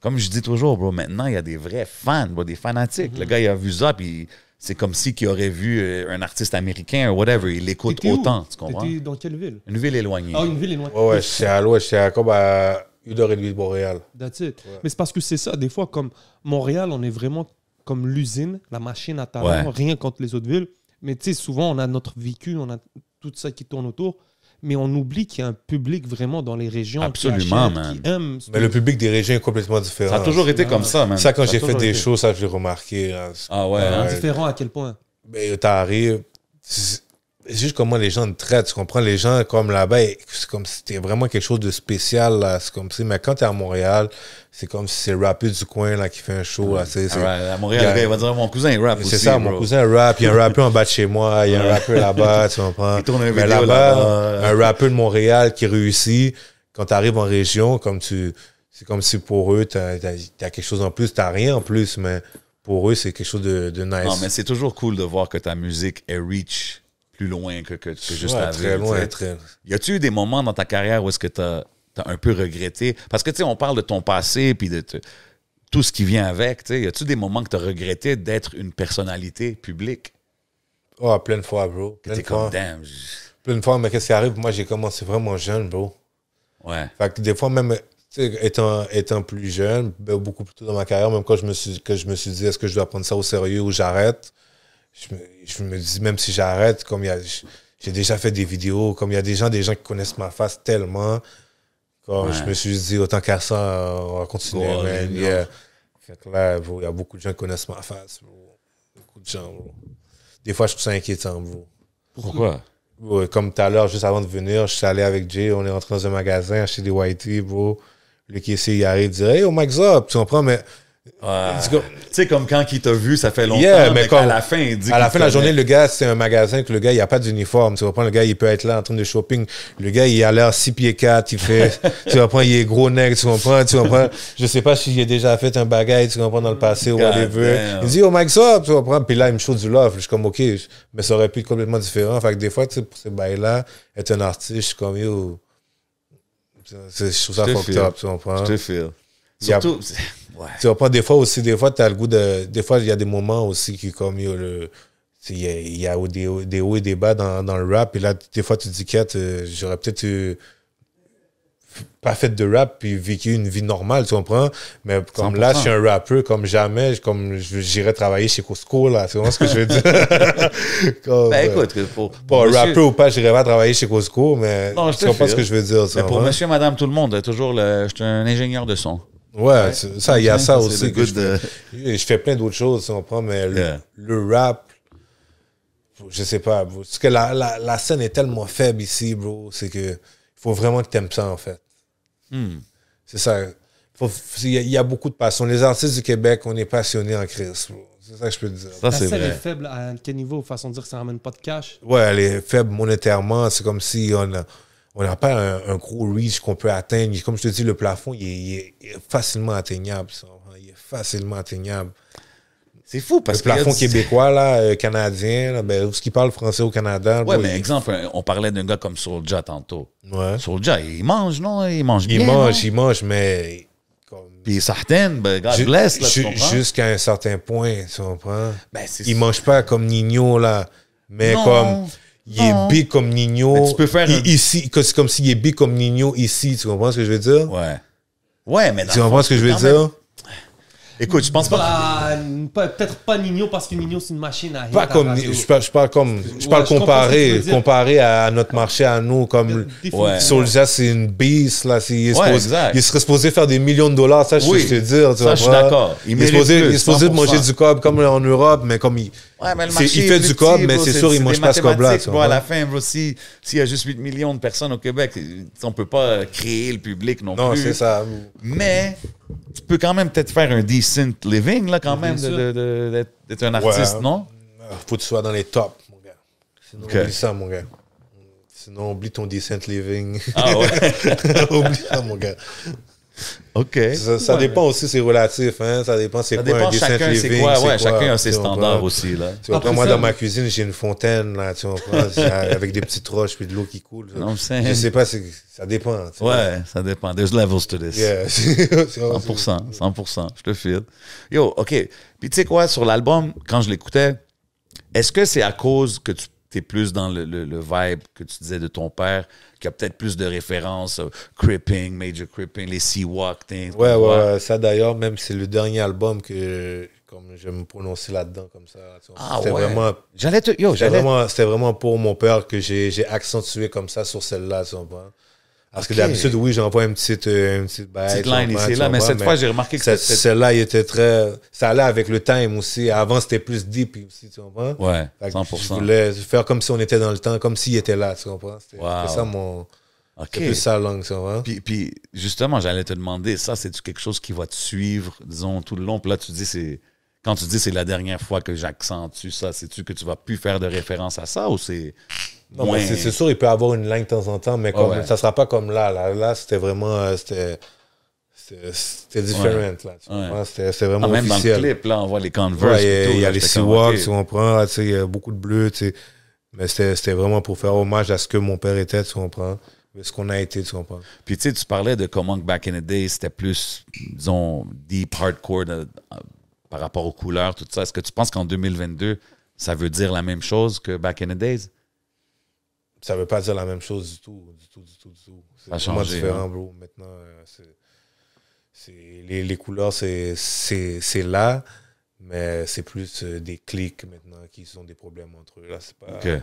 Comme je dis toujours, bro, maintenant, il y a des vrais fans, bro, des fanatiques. Le gars, il a vu ça, puis c'est comme si qu'il aurait vu un artiste américain ou whatever. Il l'écoute T'étais où? autant, tu comprends? T'étais dans quelle ville? Une ville éloignée. Ah, une ville est loin. Ouais, je suis à l'ouest, je suis à comme à 1h30 de Montréal. That's it. Mais c'est parce que c'est ça. Des fois, comme Montréal, on est vraiment comme l'usine, la machine à talent, Ouais. rien contre les autres villes. Mais tu sais, souvent, on a notre vécu, on a tout ça qui tourne autour. Mais on oublie qu'il y a un public vraiment dans les régions Absolument, qui achète, man. qui aime. Mais le public des régions est complètement différent. Ça a toujours été comme ça, man. Ça, quand Ça a j'ai fait toujours des été. shows, ça, je l'ai remarqué. Hein. Ah ouais, hein? Différent à quel point? Ben, t'arrives, c'est juste comment les gens te traitent, tu comprends? Les gens, comme là-bas, c'est comme si c'était vraiment quelque chose de spécial, là. C'est comme si, mais quand t'es à Montréal, c'est comme si c'est le rappeur du coin, là, qui fait un show, là. C'est, Alright, à Montréal, il y a- le gars, il va dire mon cousin il rappe aussi. c'est ça, mon bro. cousin rappe, il y a un rappeur en bas de chez moi, il y a un rappeur là-bas, tu comprends? Il tourne une Mais vidéo là-bas, là-bas. un rappeur de Montréal qui réussit, quand t'arrives en région, c'est comme si pour eux, t'as quelque chose en plus, t'as rien en plus, mais pour eux, c'est quelque chose de nice. Non, mais c'est toujours cool de voir que ta musique est reach plus loin que juste Ouais, ta très ville. loin, tu sais. très. Y a-tu eu des moments dans ta carrière où est-ce que t'as un peu regretté? Parce que, tu sais, on parle de ton passé puis de tout ce qui vient avec. Tu sais, y a-tu des moments que t'as regretté d'être une personnalité publique? Oh, plein de fois, bro. Que Plein t'es de fois. comme, damn. Plein de fois, mais qu'est-ce qui arrive? Moi, j'ai commencé vraiment jeune, bro. Ouais. Fait que des fois, même, tu sais, étant plus jeune, ben, beaucoup plus tôt dans ma carrière, même quand je me suis dit, est-ce que je dois prendre ça au sérieux ou j'arrête? Je me dis, même si j'arrête, comme j'ai déjà fait des vidéos, comme il y a des gens qui connaissent ma face tellement, comme Ouais. je me suis dit, autant qu'à ça, on va continuer, Go all man. in, Yeah. Fait que là, bro, il y a beaucoup de gens qui connaissent ma face, bro. Beaucoup de gens, bro. Des fois, je trouve ça inquiétant, bro. Pourquoi? Ouais, comme tout à l'heure, juste avant de venir, je suis allé avec Jay, on est rentré dans un magasin, acheter des whitey, bro. Le caissier, il arrive, il dit, hey, oh, Mike's up, tu comprends, mais Ouais. c'est comme- Tu sais, comme quand il t'a vu, ça fait longtemps, Yeah, mais mais comme- à la fin, il dit à la qu'il fin de la te journée, connaît. le gars, c'est un magasin que le gars, il n'y a pas d'uniforme. Tu comprends? Le gars, il peut être là en train de shopping. Le gars, il a l'air 6 pieds 4, il fait, tu comprends? Il est gros nègre, tu comprends? Tu comprends? Je sais pas s'il a déjà fait un bagage, tu comprends, dans le passé ou God whatever. damn. Il dit, oh, Mike's up, tu comprends? Puis là, il me show du love. Je suis comme, OK, mais ça aurait pu être complètement différent. Fait que des fois, tu sais, pour ces bails-là, être un artiste, je suis comme, yo, je trouve ça Je te fucked feel. up, tu comprends? Je te feel. Il y a- Surtout, ouais. Tu comprends, des fois, t'as le goût de. Des fois, il y a des moments aussi qui, comme, yo, il y a des hauts et des bas dans le rap. Et là, des fois, tu te dis, Kat, j'aurais peut-être pas fait de rap puis vécu une vie normale, tu comprends? Mais comme 100%. là, je suis un rappeur comme jamais, comme j'irais travailler chez Costco, là. C'est vraiment ce que je veux dire. Comme, Ben écoute, pas un monsieur- rappeur ou pas, j'irais pas travailler chez Costco, mais Non, je tu te comprends file. ce que je veux dire. tu Mais pour comprends? monsieur, madame, tout le monde, toujours je suis un ingénieur de son. Ouais, ça, il y a ça C'est aussi. le Que good je, de- fais. Je fais plein d'autres choses, tu comprends, mais Yeah. le rap, je sais pas, bro. Parce que la scène est tellement faible ici, bro. C'est que il faut vraiment que t'aimes ça, en fait. Hmm. C'est ça. Il y a beaucoup de passion. Les artistes du Québec, on est passionnés en crise, bro. C'est ça que je peux te dire. Ça, La c'est scène est vrai. faible à quel niveau? Façon de dire que ça ramène pas de cash. Ouais, elle est faible monétairement. C'est comme si on n'a pas un gros reach qu'on peut atteindre. Comme je te dis, le plafond, il est facilement atteignable. Ça. Il est facilement atteignable. C'est fou parce Le que. plafond québécois, là, canadien, là, ben, ce qui parle français au Canada. Ouais, bro, mais exemple, on parlait d'un gars comme Soulja tantôt. Ouais. Soulja, il mange, non? Il mange bien. Il mange, mais. Comme, Puis certaines, ben, God ju- bless, là, tu comprends? jusqu'à un certain point, tu comprends? Ben, c'est Il mange pas comme Nino, là, mais Non, comme. Il est non. big comme Nino. Mais tu peux faire un- ici, c'est comme s'il est big comme Nino ici, tu comprends ce que je veux dire? Ouais. Ouais, mais dans Tu le comprends fond, ce que je veux quand même- dire? Écoute, je pense pas. Peut-être pas Nino parce que Nino c'est une machine à hit Pas à comme, radio. je parle je comprends ce que tu veux comparé, dire. comparé à notre marché à nous, comme Ouais. Soulja, c'est une beast, là. Il Ouais, exact. il serait supposé faire des millions de dollars, ça, Oui. je te dire. Tu Ça, je suis comprends? d'accord. Il Il est mérite supposé, plus, il est supposé de 100%. manger du cob comme en Europe, mais comme il. Ouais, mais le C'est- marché il est fait plus du cob, petit, mais bro. c'est sûr, il des mange pas ce cob-là, mathématiques, tu bro. À vois. la fin, bro, s'il y a juste 8 millions de personnes au Québec, on peut pas créer le public non, Non, plus. c'est ça. Mais tu peux quand même peut-être faire un decent living, là, quand même, sûr. d'être un artiste, Ouais. non? Faut que tu sois dans les tops, mon gars. Sinon, Ok. oublie ça, mon gars. Sinon, oublie ton decent living. Ah ouais? Oublie ça, mon gars. OK. Ça dépend aussi, c'est relatif. Hein? Ça dépend, c'est Ça quoi dépend un decent chacun, c'est living. quoi. c'est Ouais, chacun a ses tu standards comprends? aussi, là. Tu vois, Après moi, ça, dans ma cuisine, j'ai une fontaine, là, tu comprends? Avec des petites roches puis de l'eau qui coule. Non, Je sais pas, ça dépend. tu vois. Ouais, ça dépend. There's levels to this. Yeah. 100%, 100%, je te file. Yo, OK. Puis tu sais quoi, sur l'album, quand je l'écoutais, est-ce que c'est à cause que tu es plus dans le vibe que tu disais de ton père, qu'il y a peut-être plus de références, Cripping, Major Cripping, les Seawalk, things, Ouais, tu vois? ouais, ça d'ailleurs, même c'est le dernier album que, comme je me prononcer là-dedans, comme ça. Tu vois. Ah C'était ouais. vraiment, c'était vraiment pour mon père que j'ai accentué comme ça sur celle-là, tu comprends? Parce que Ok. d'habitude, oui, j'envoie une petite baisse, Petite tu line comprends, ici et tu là, mais comprends, cette fois, j'ai remarqué que c'était... celle-là, il était très. Ça allait avec le time aussi. Avant, c'était plus deep aussi, tu comprends? Ouais, Fait que 100%. je voulais faire comme si on était dans le temps, comme s'il était là, tu comprends? C'était Wow. ça mon. OK. C'est plus ça la langue, tu comprends? Puis justement, j'allais te demander, ça, c'est-tu quelque chose qui va te suivre, disons, tout le long? Puis là, tu dis, quand tu dis c'est la dernière fois que j'accentue ça, c'est-tu que tu vas plus faire de référence à ça ou c'est Non, moins... mais c'est sûr, il peut avoir une langue de temps en temps, mais comme, ouais. ça sera pas comme là. Là, c'était vraiment. C'était différent, là. Tu comprends? C'était vraiment même officiel. dans le clip, là, on voit les Converse. Ouais, et tout, il y là, a les j'étais comme, Seawalk, OK. tu comprends? Tu sais, il y a beaucoup de bleus, tu sais. Mais c'était vraiment pour faire hommage à ce que mon père était, tu comprends? Ce qu'on a été, tu comprends? Puis tu sais, tu parlais de comment que back in the day, c'était plus, disons, deep, hardcore par rapport aux couleurs, tout ça. Est-ce que tu penses qu'en 2022, ça veut dire la même chose que back in the days? Ça veut pas dire la même chose du tout. C'est Ça a vraiment changé, différent, hein? bro. Maintenant, les couleurs, c'est là, mais c'est plus des clics maintenant qui ont des problèmes entre eux. Là, c'est pas... OK.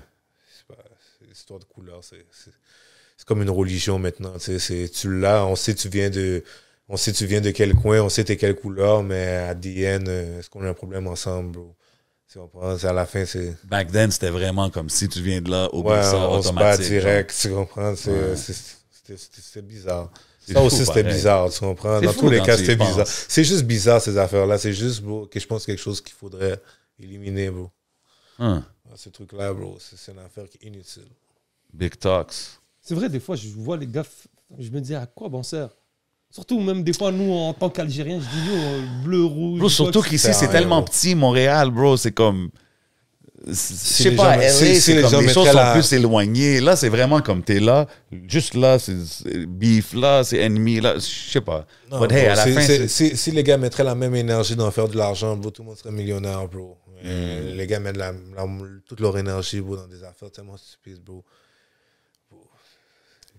C'est l'histoire de couleurs, c'est comme une religion maintenant. Tu l'as, on sait tu viens de quel coin, on sait t'es quelle couleur, mais à the end, est-ce qu'on a un problème ensemble, bro? Tu comprends? À la fin, c'est... Back then, c'était vraiment comme si tu viens de là, oublie Ouais, ça, on se bat automatique. direct, tu comprends? Ouais. C'était bizarre. C'est Ça fou, aussi, c'était pareil. bizarre, tu comprends? C'est Dans fou tous les quand cas, tu y c'était penses. bizarre. C'est juste bizarre, ces affaires-là. C'est juste, bro, que je pense quelque chose qu'il faudrait éliminer, bro. Hein. Ce truc-là, bro, c'est une affaire qui est inutile. Big Talks. C'est vrai, des fois, je vois les gars, je me dis à quoi bon sert. Surtout, même des fois, nous, en tant qu'Algériens, je dis yo, bleu, rouge. Bro, surtout quoi, qu'ici, c'est c'est rien, tellement bro. petit, Montréal, bro, c'est comme... Je sais les pas, gens- LA, si c'est les comme gens les choses mettraient sont la- plus éloignées. Là, c'est vraiment comme t'es là, juste là, c'est beef, là, c'est ennemi, là, je sais pas. Non, But hey, bro, à la fin, si les gars mettraient la même énergie d'en faire de l'argent, bro, tout le monde serait millionnaire, bro. Les gars mettent toute leur énergie, bro, dans des affaires tellement stupides, bro.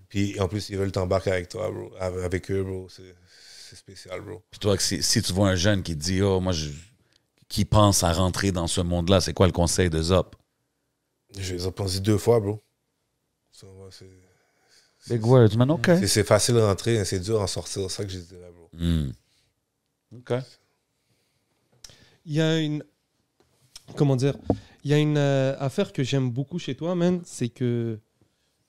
Puis en plus, ils veulent t'embarquer avec toi, bro. Avec eux, bro. C'est spécial, bro. Puis toi, si tu vois un jeune qui te dit, oh, moi, qui pense à rentrer dans ce monde-là, c'est quoi le conseil de Zop? Je les ai pensé 2 fois, bro. Ça, ouais, Big words, man, OK. c'est facile de rentrer, mais c'est dur d'en sortir. C'est ça que je dirais, bro. OK. Il y a une. Comment dire? Il y a une affaire que j'aime beaucoup chez toi, man, c'est que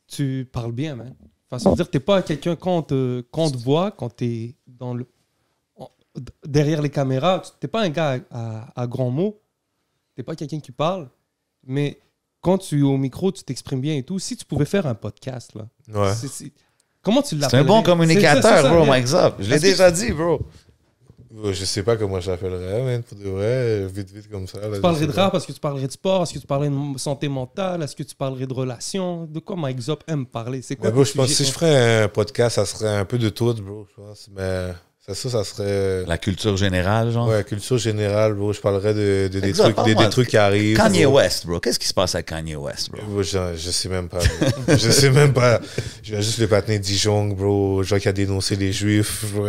tu parles bien, man. Façon de dire, t'es pas quelqu'un quand on te voit, quand t'es dans le. Derrière les caméras, t'es pas un gars à grands mots. T'es pas quelqu'un qui parle. Mais quand tu es au micro, tu t'exprimes bien et tout. Si tu pouvais faire un podcast, là. Ouais. Comment tu C'est l'appelles? un bon communicateur, bro, Mike Zop. Je l'ai Est-ce que déjà dit, bro. Je sais pas comment je l'appellerais, man, pour de vrai, vite comme ça. Là, Tu parlerais de rap, est-ce que tu parlerais de sport, est-ce que tu parlerais de santé mentale, est-ce que tu parlerais de relations? De quoi Mike Zop aime parler? C'est quoi Mais bro, tes je pense que sujets? si je ferais un podcast, ça serait un peu de tout, bro, je pense. Mais ça serait... La culture générale, genre. Ouais, culture générale, bro. Je parlerais de des Exact, trucs, parle-moi. des trucs qui arrivent. Kanye bro. West, bro. Qu'est-ce qui se passe à Kanye West, bro? Bro, je sais même pas, bro. Je sais même pas. Je vois juste le patiné Dijon, bro. Je vois qu'il a dénoncé les Juifs, bro.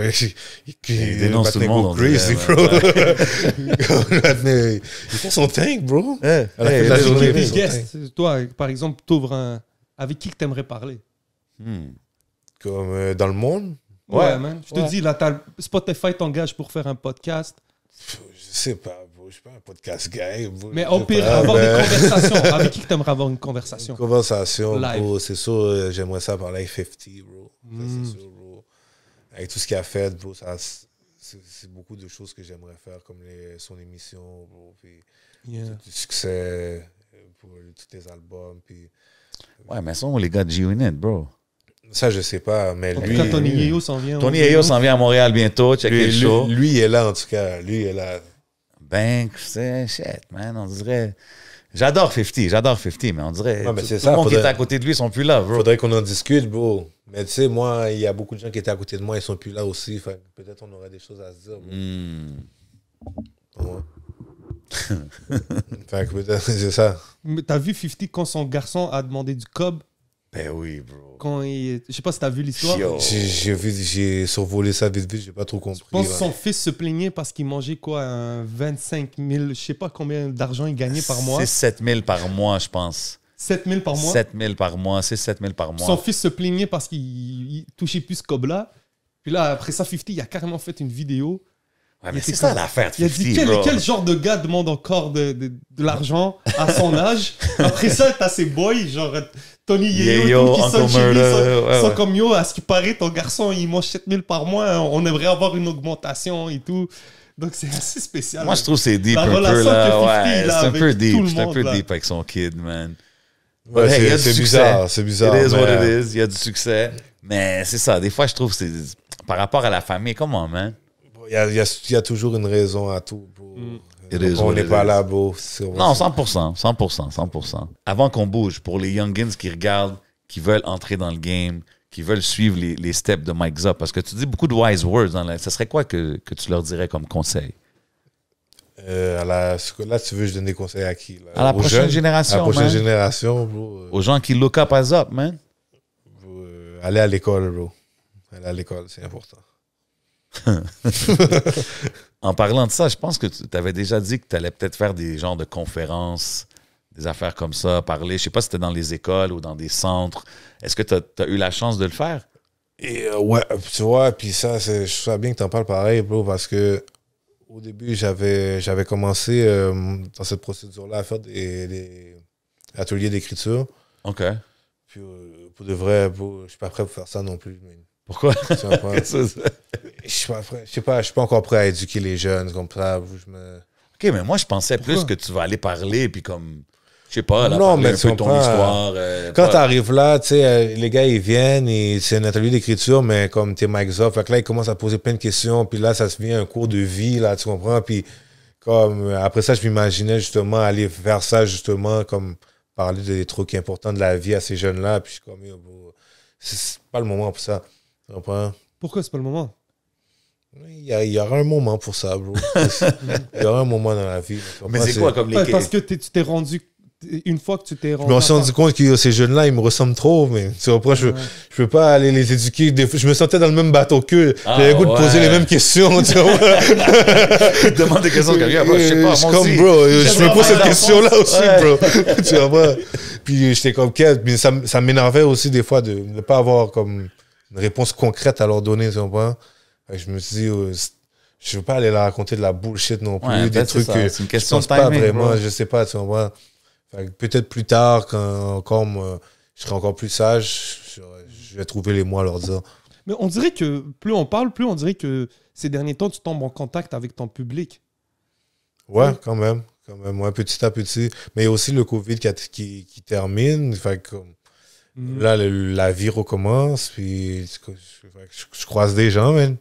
Il dénonce tout le monde, on crazy, dirait, bro. Le patiné, il fait son tank, bro. À la fin de la hey, journée, il fait Des son guests, toi, par exemple, t'ouvres un... Avec qui que t'aimerais parler? Comme dans le monde. Ouais, man. Je te Ouais. dis, là, Spotify t'engage pour faire un podcast. Je sais pas, bro. Je suis pas un podcast guy, bro. Mais Je au sais pire, pas, avoir mais- des conversations. Avec qui que t'aimerais avoir une Une conversation? conversation, Live. bro. C'est sûr, j'aimerais ça parler avec 50, bro. Ça, c'est sûr, bro. Avec tout ce qu'il a fait, bro, c'est beaucoup de choses que j'aimerais faire, comme son émission, bro. Puis Yeah. du succès, pour tous les albums. Puis, Ouais, mais sont les gars de G-Unit, bro. ça, je sais pas, mais En tout lui... cas, Tony Yeo s'en vient. Tony Ayo s'en vient à Montréal bientôt, checker le show. lui, il est là, en tout cas. Lui, il est là. Ben, c'est shit, man. On dirait. J'adore 50, mais on dirait. Ouais, mais tout c'est tout ça, le monde qui faudrait- était à côté de lui sont plus là, bro. Faudrait qu'on en discute, bro. Mais tu sais, moi, il y a beaucoup de gens qui étaient à côté de moi, ils sont plus là aussi. Fait que peut-être on aurait des choses à se dire. Bro. Ouais. Fait que peut-être, c'est ça. Mais t'as vu 50 quand son garçon a demandé du cob? Ben oui, bro. Quand il... Je sais pas si t'as vu l'histoire. Yo. J'ai survolé ça vite, j'ai pas trop compris. Je pense là. que son fils se plaignait parce qu'il mangeait quoi, 25 000, je sais pas combien d'argent il gagnait par mois. 6-7 000 par mois, je pense. 7 000 par mois. 7 000 par mois, 6-7 000 par mois. Son fils se plaignait parce qu'il il touchait plus ce cob-là. Puis là, après ça, 50, il a carrément fait une vidéo. Ouais, mais il c'est était ça comme- l'affaire de Il a dit 50, bro. quel genre de gars demande encore de l'argent à son âge. Après ça, t'as ses boys, genre Tony Yeo, Yeo, qui Uncle sont chez lui, Murder, ouais, sont ouais. comme yo, à ce qui paraît, ton garçon, il mange 7 000 par mois. On aimerait avoir une augmentation et tout. Donc c'est assez spécial. Moi, je trouve que c'est deep La un peu, relation que là. 50, Ouais, il a c'est un avec peu tout deep. le C'est un monde, peu là. deep avec son kid, man. Ouais, Hey, il y a c'est du bizarre, succès. c'est bizarre. It is what mais- it is. Il y a du succès. Mais c'est ça. Des fois, je trouve que c'est par rapport à la famille. Comment, man? Il y a toujours une raison à tout, bro. It is On what n'est it pas is. là, bro. Non, 100%. Avant qu'on bouge, pour les youngins qui regardent, qui veulent entrer dans le game, qui veulent suivre les steps de Mike Zop, parce que tu dis beaucoup de wise words. Ça serait quoi que tu leur dirais comme conseil? Là, tu veux que je donne des conseils à qui? Là? À la Aux prochaine jeunes? génération, À la prochaine man. génération, bro. Aux gens qui look up à Zop, man. Allez à l'école, bro. Allez à l'école, c'est important. En parlant de ça, je pense que tu avais déjà dit que tu allais peut-être faire des genres de conférences, des affaires comme ça, parler. Je sais pas si c'était dans les écoles ou dans des centres. Est-ce que tu as eu la chance de le faire? Et ouais, tu vois, puis ça, je trouve ça bien que tu en parles pareil, bro, parce que au début, j'avais commencé dans cette procédure-là à faire des ateliers d'écriture. OK. Puis pour de vrai, bro, je suis pas prêt pour faire ça non plus. Mais, Pourquoi? tu comprends? Ça, ça- Je suis pas prêt. Je suis pas encore prêt à éduquer les jeunes comme ça. OK, mais moi, je pensais plus que tu vas aller parler, puis comme, je sais pas, là, Non, parler mais un tu peu de ton comprends, histoire. Quand pas- tu arrives là, tu sais, les gars, ils viennent et c'est un atelier d'écriture, mais comme t'es Mike Zop, fait que là, ils commencent à poser plein de questions, puis là, ça se devient un cours de vie, là, tu comprends? Puis comme, après ça, je m'imaginais justement aller vers ça, justement, comme parler des trucs importants de la vie à ces jeunes-là, puis je suis comme, yo, bro, c'est pas le moment pour ça, tu comprends? Pourquoi c'est pas le moment? Il y aura un moment pour ça, bro. Il y aura un moment dans la vie. tu Mais comprends? c'est quoi comme les... Ouais, parce que tu t'es rendu. Une fois que tu t'es rendu. Je me suis rendu compte que ces jeunes-là, ils me ressemblent trop, mais tu comprends, je peux pas aller les éduquer. Des fois, je me sentais dans le même bateau qu'eux. Ah, J'avais le goût de ouais. poser les mêmes questions, tu vois. Tu te demandes des questions comme ça. Je sais pas, Je suis moi comme, aussi. bro, je J'aimerais me pose cette avoir question-là l'enfance. aussi, Ouais. bro. Tu vois. Puis j'étais comme, quête, mais ça m'énervait aussi des fois de ne pas avoir comme une réponse concrète à leur donner, tu vois. Fait que je me suis dit, je veux pas aller leur raconter de la bullshit non plus, Ouais, des peut-être trucs c'est ça. que C'est une je question pense de pas timing, vraiment, bro. je sais pas, tu vois. Fait que peut-être plus tard, quand encore je serai encore plus sage, je vais trouver les mots à leur dire. Mais on dirait que plus on parle, plus on dirait que ces derniers temps, tu tombes en contact avec ton public. Ouais, quand même, ouais, petit à petit. Mais il y a aussi le Covid qui termine, fait que là, la vie recommence, puis je croise des gens, man.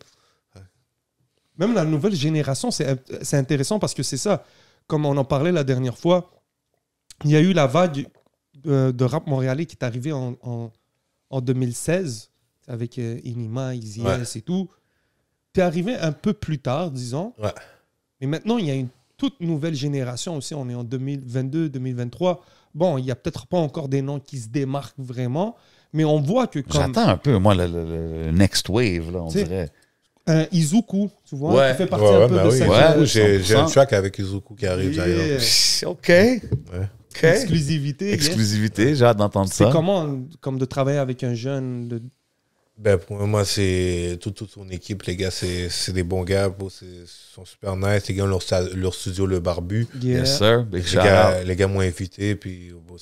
Même la nouvelle génération, c'est intéressant parce que c'est ça. Comme on en parlait la dernière fois, il y a eu la vague de rap montréalais qui est arrivée en 2016 avec Inima, Easy Ouais. S et tout. Tu es arrivé un peu plus tard, disons. Ouais. Mais maintenant, il y a une toute nouvelle génération aussi. On est en 2022, 2023. Bon, il n'y a peut-être pas encore des noms qui se démarquent vraiment, mais on voit que comme J'attends un peu, moi, le next wave, là, on Tu sais, dirait. Izuku, tu vois, Ouais. qui fait partie un peu de cette Ouais, J'ai un 100%. track avec Izuku qui arrive d'ailleurs. OK. OK. exclusivité. yes. Exclusivité, j'ai hâte d'entendre C'est ça. comment comme de travailler avec un jeune Ben, pour moi, c'est toute son équipe, les gars, c'est des bons gars, bro, ils sont super nice. Les gars ont leur studio Le Barbu. Yeah. Yes, sir. Big shout out. Les gars m'ont invité, puis bro,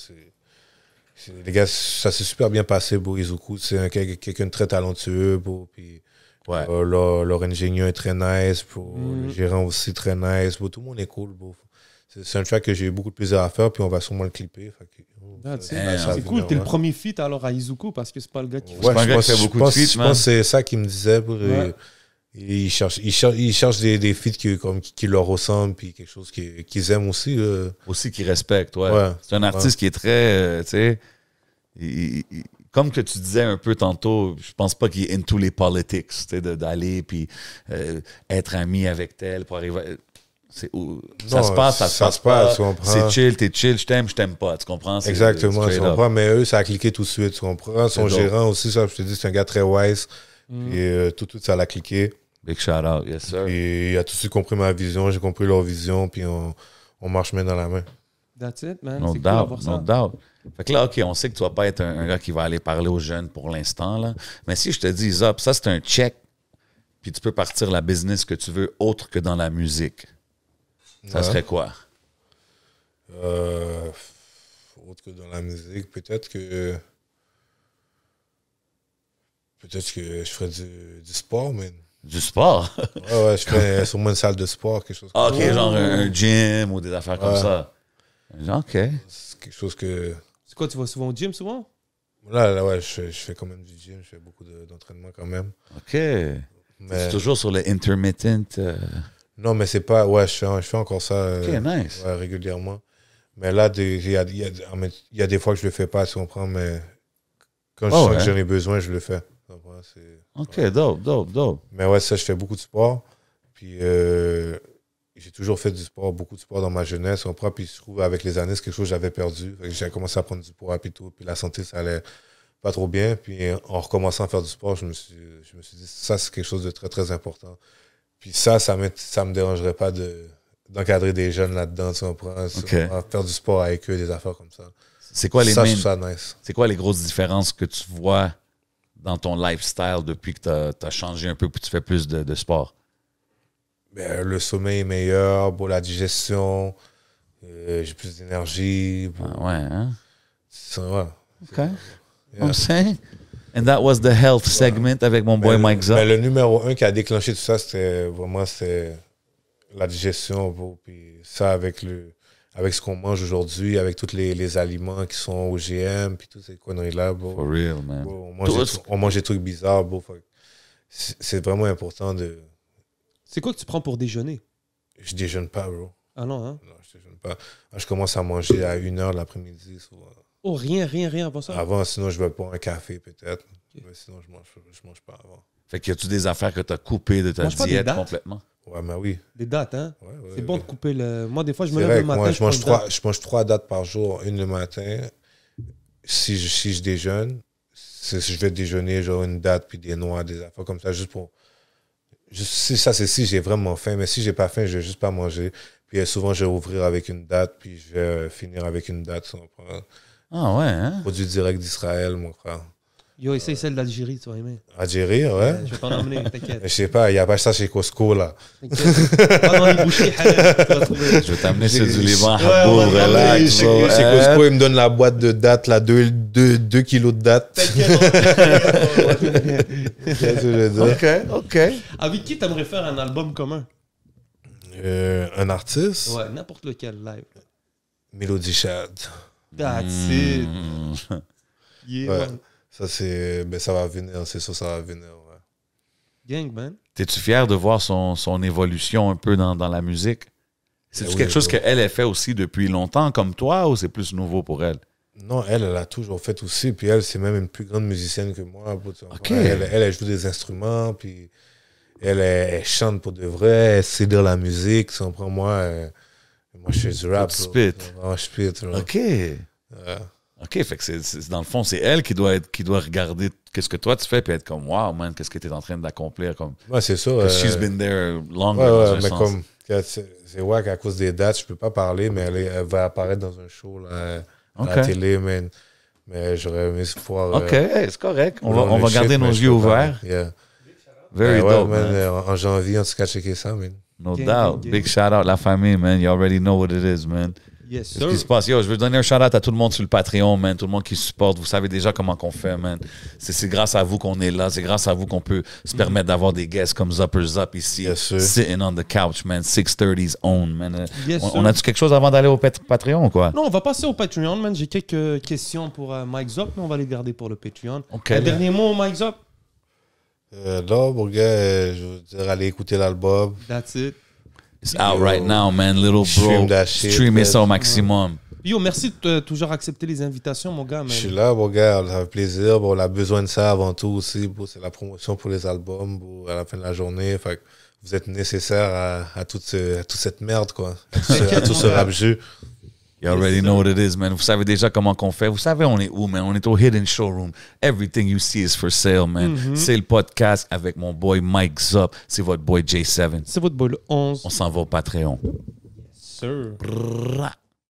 les gars, ça s'est super bien passé, bro. Izuku, c'est quelqu'un de très talentueux, bro, puis Ouais. leur ingénieur est très nice, bro. Le gérant aussi très nice, bro. Tout le monde est cool, bro. c'est un track que j'ai eu beaucoup de plaisir à faire, puis on va sûrement le clipper. Fait que, C'est cool, t'es le premier feat alors à Izuku parce que c'est pas le gars qui fait. Ouais, pas un gars qui fait beaucoup de feats, je man. pense que c'est ça qu'il me disait. Ouais. Il cherche des feats qui leur ressemblent, puis quelque chose qu'ils aiment aussi. Aussi qui respecte, ouais. Ouais. C'est un artiste qui est très, tu sais, comme que tu disais un peu tantôt, je pense pas qu'il est into les politics, tu sais, d'aller puis être ami avec tel pour arriver. Ça se passe, ça se passe tu comprends. C'est chill, t'es chill, je t'aime pas, tu comprends? C'est Exactement, tu straight up. comprends. Mais eux, ça a cliqué tout de suite, tu comprends. Son C'est gérant aussi, ça, je te dis, c'est un gars très wise. Et tout de suite, ça l'a cliqué. Big shout out, yes sir. Et il a tout de suite compris ma vision, j'ai compris leur vision, puis on marche main dans la main. That's it, man. No C'est cool d'avoir doubt, ça. no doubt. Fait que là, OK, on sait que tu vas pas être un gars qui va aller parler aux jeunes pour l'instant, là. Mais si je te dis, Zop, ça c'est un check, puis tu peux partir la business que tu veux autre que dans la musique, ça Ouais. serait quoi? Autre que dans la musique, peut-être que je ferais du sport, mais Du sport? ouais, je ferais sûrement une salle de sport, quelque chose Ah, comme OK, ça. genre un gym ou des affaires comme Ouais. ça. OK. C'est quelque chose que C'est quoi, tu vas souvent au gym souvent? là ouais, je fais quand même du gym, je fais beaucoup d'entraînement quand même. OK. Mais C'est toujours sur le intermittent. non, mais c'est pas ouais, je fais encore ça OK, nice. ouais, régulièrement. Mais là il y a des fois que je le fais pas, tu comprends, mais quand je Oh, sens ouais. que j'en ai besoin, je le fais. Tu comprends, OK, dope. Mais ouais, ça, je fais beaucoup de sport. Puis j'ai toujours fait du sport, beaucoup de sport dans ma jeunesse. Tu comprends? Puis je trouve avec les années, c'est quelque chose que j'avais perdu. Fait que j'ai commencé à prendre du poids puis tout. Puis la santé, ça allait pas trop bien. Puis en recommençant à faire du sport, je me suis dit, ça, c'est quelque chose de très, très important. Puis ça me dérangerait pas d'encadrer des jeunes là-dedans. Tu comprends? OK. Faire du sport avec eux, des affaires comme ça. C'est quoi les ça, je main- trouve ça nice. C'est quoi les grosses différences que tu vois dans ton lifestyle depuis que tu as changé un peu et tu fais plus de sport? Ben, le sommeil est meilleur, bon, la digestion, j'ai plus d'énergie. Bon, Ah, ouais, hein? ouais. OK. I'm saying. And that was the health segment avec mon boy Mike Zop. Ben, le numéro 1 qui a déclenché tout ça, c'était la digestion. Bro. Puis ça, avec ce qu'on mange aujourd'hui, avec tous les aliments qui sont OGM, puis toutes ces conneries-là. Bro. For real, man. Bro, on mange des trucs bizarres. Bro. Fait que c'est vraiment important de... C'est quoi que tu prends pour déjeuner? Je déjeune pas, bro. Ah non, hein? Non, je déjeune pas. Je commence à manger à 1h de l'après-midi, souvent. Oh, rien avant ça? Avant, sinon, je vais boire un café, peut-être. Mais sinon, je mange pas avant. Fait que y a-tu des affaires que tu as coupées de ta Mange pas des diète dates? complètement? Ouais, mais oui. Des dates, hein? Ouais, C'est bon de couper le... Moi, des fois, je me C'est lève vrai le que matin, moi, je prends une date. je mange 3 dates par jour, une le matin. Si je déjeune, je vais déjeuner genre une date puis des noix, des affaires comme ça, juste pour... si j'ai vraiment faim, mais si j'ai pas faim, je vais juste pas manger. Puis souvent, je vais ouvrir avec une date, puis je vais finir avec une date. Si on prend. Ah ouais, hein? Produit direct d'Israël, mon frère. Yo, essaye celle d'Algérie, tu vas aimer. Algérie, ouais. Je vais t'en emmener, t'inquiète. Je sais pas, il n'y a pas ça chez Costco, là. T'inquiète. Pas dans les bouchées, halal, tu vas trouver. Je vais t'amener ceux du Liban. Ouais, Haboub, on va relax. Chez bro. Costco, ils me donnent la boîte de dates, là, 2 kilos de dates. T'inquiète, C'est ce que je veux dire. OK. Avec qui t'aimerais faire un album commun? Un artiste, Ouais, n'importe lequel, live. Mélodie Chad. That's it. Mm. Yeah, Ouais. man. Ça, ça va venir, c'est sûr, ça va venir. Ouais. Gang, man. T'es-tu fier de voir son évolution un peu dans la musique? C'est-tu Ben quelque oui, chose bro. qu'elle a fait aussi depuis longtemps comme toi ou c'est plus nouveau pour elle? Non, elle a toujours fait aussi. Puis elle, c'est même une plus grande musicienne que moi. Bro, tu vois. Ok. Elle joue des instruments. Puis elle chante pour de vrai. Elle sait dire la musique. Tu comprends? Moi, je fais du rap. Tu bro. spit. Moi, je spit. bro. OK. Ouais. OK, fait que dans le fond, c'est elle qui doit regarder qu'est-ce que toi tu fais puis être comme wow, man, qu'est-ce que tu es en train d'accomplir comme Ouais, c'est ça. Because she's been there longer Ouais, dans un mais sens. comme c'est wack à cause des dates, je peux pas parler, mais elle va apparaître dans un show là, à la Ok. télé, mais j'aurais aimé pouvoir. OK, hey, c'est correct. On va le garder shit, nos mais je yeux peux pas. ouverts. Yeah. Very Ouais, dope, man, man. en janvier, en tout cas, checker ça, man. No Gang, doubt. gang, gang. Big shout out la famille, man. You already know what it is, man. Yes, C'est sir. ce qui se passe. Yo, je veux donner un shout-out à tout le monde sur le Patreon, man. Tout le monde qui supporte. Vous savez déjà comment qu'on fait, man. C'est grâce à vous qu'on est là. C'est grâce à vous qu'on peut se permettre d'avoir des guests comme Zuppers Up ici. Yes, sir. Sitting on the couch, man. 630's own, man. Yes, on sir. a-tu quelque chose avant d'aller au Patreon, quoi? Non, on va passer au Patreon, man. J'ai quelques questions pour Mike Zop, mais on va les garder pour le Patreon. Ok. Un dernier mot, Mike Zop? Là, mon gars, je veux dire, allez écouter l'album. That's it. It's out right now, man. Little bro. Stream that shit, Streamez man. ça au maximum. Yo, merci de toujours accepter les invitations, mon gars. Man. Je suis là, mon gars, ça fait plaisir. Bon, on a besoin de ça avant tout aussi. Bon, c'est la promotion pour les albums à la fin de la journée. Fait que vous êtes nécessaire à toute cette merde, quoi. À tout ce rap-jeu. You already know what it is, man. Vous savez déjà comment qu'on fait. Vous savez on est où, man. On est au Hidden Showroom. Everything you see is for sale, man. C'est le podcast avec mon boy Mike Zop. C'est votre boy J7. C'est votre boy le 11. On s'en va au Patreon. Sir. Brrrra.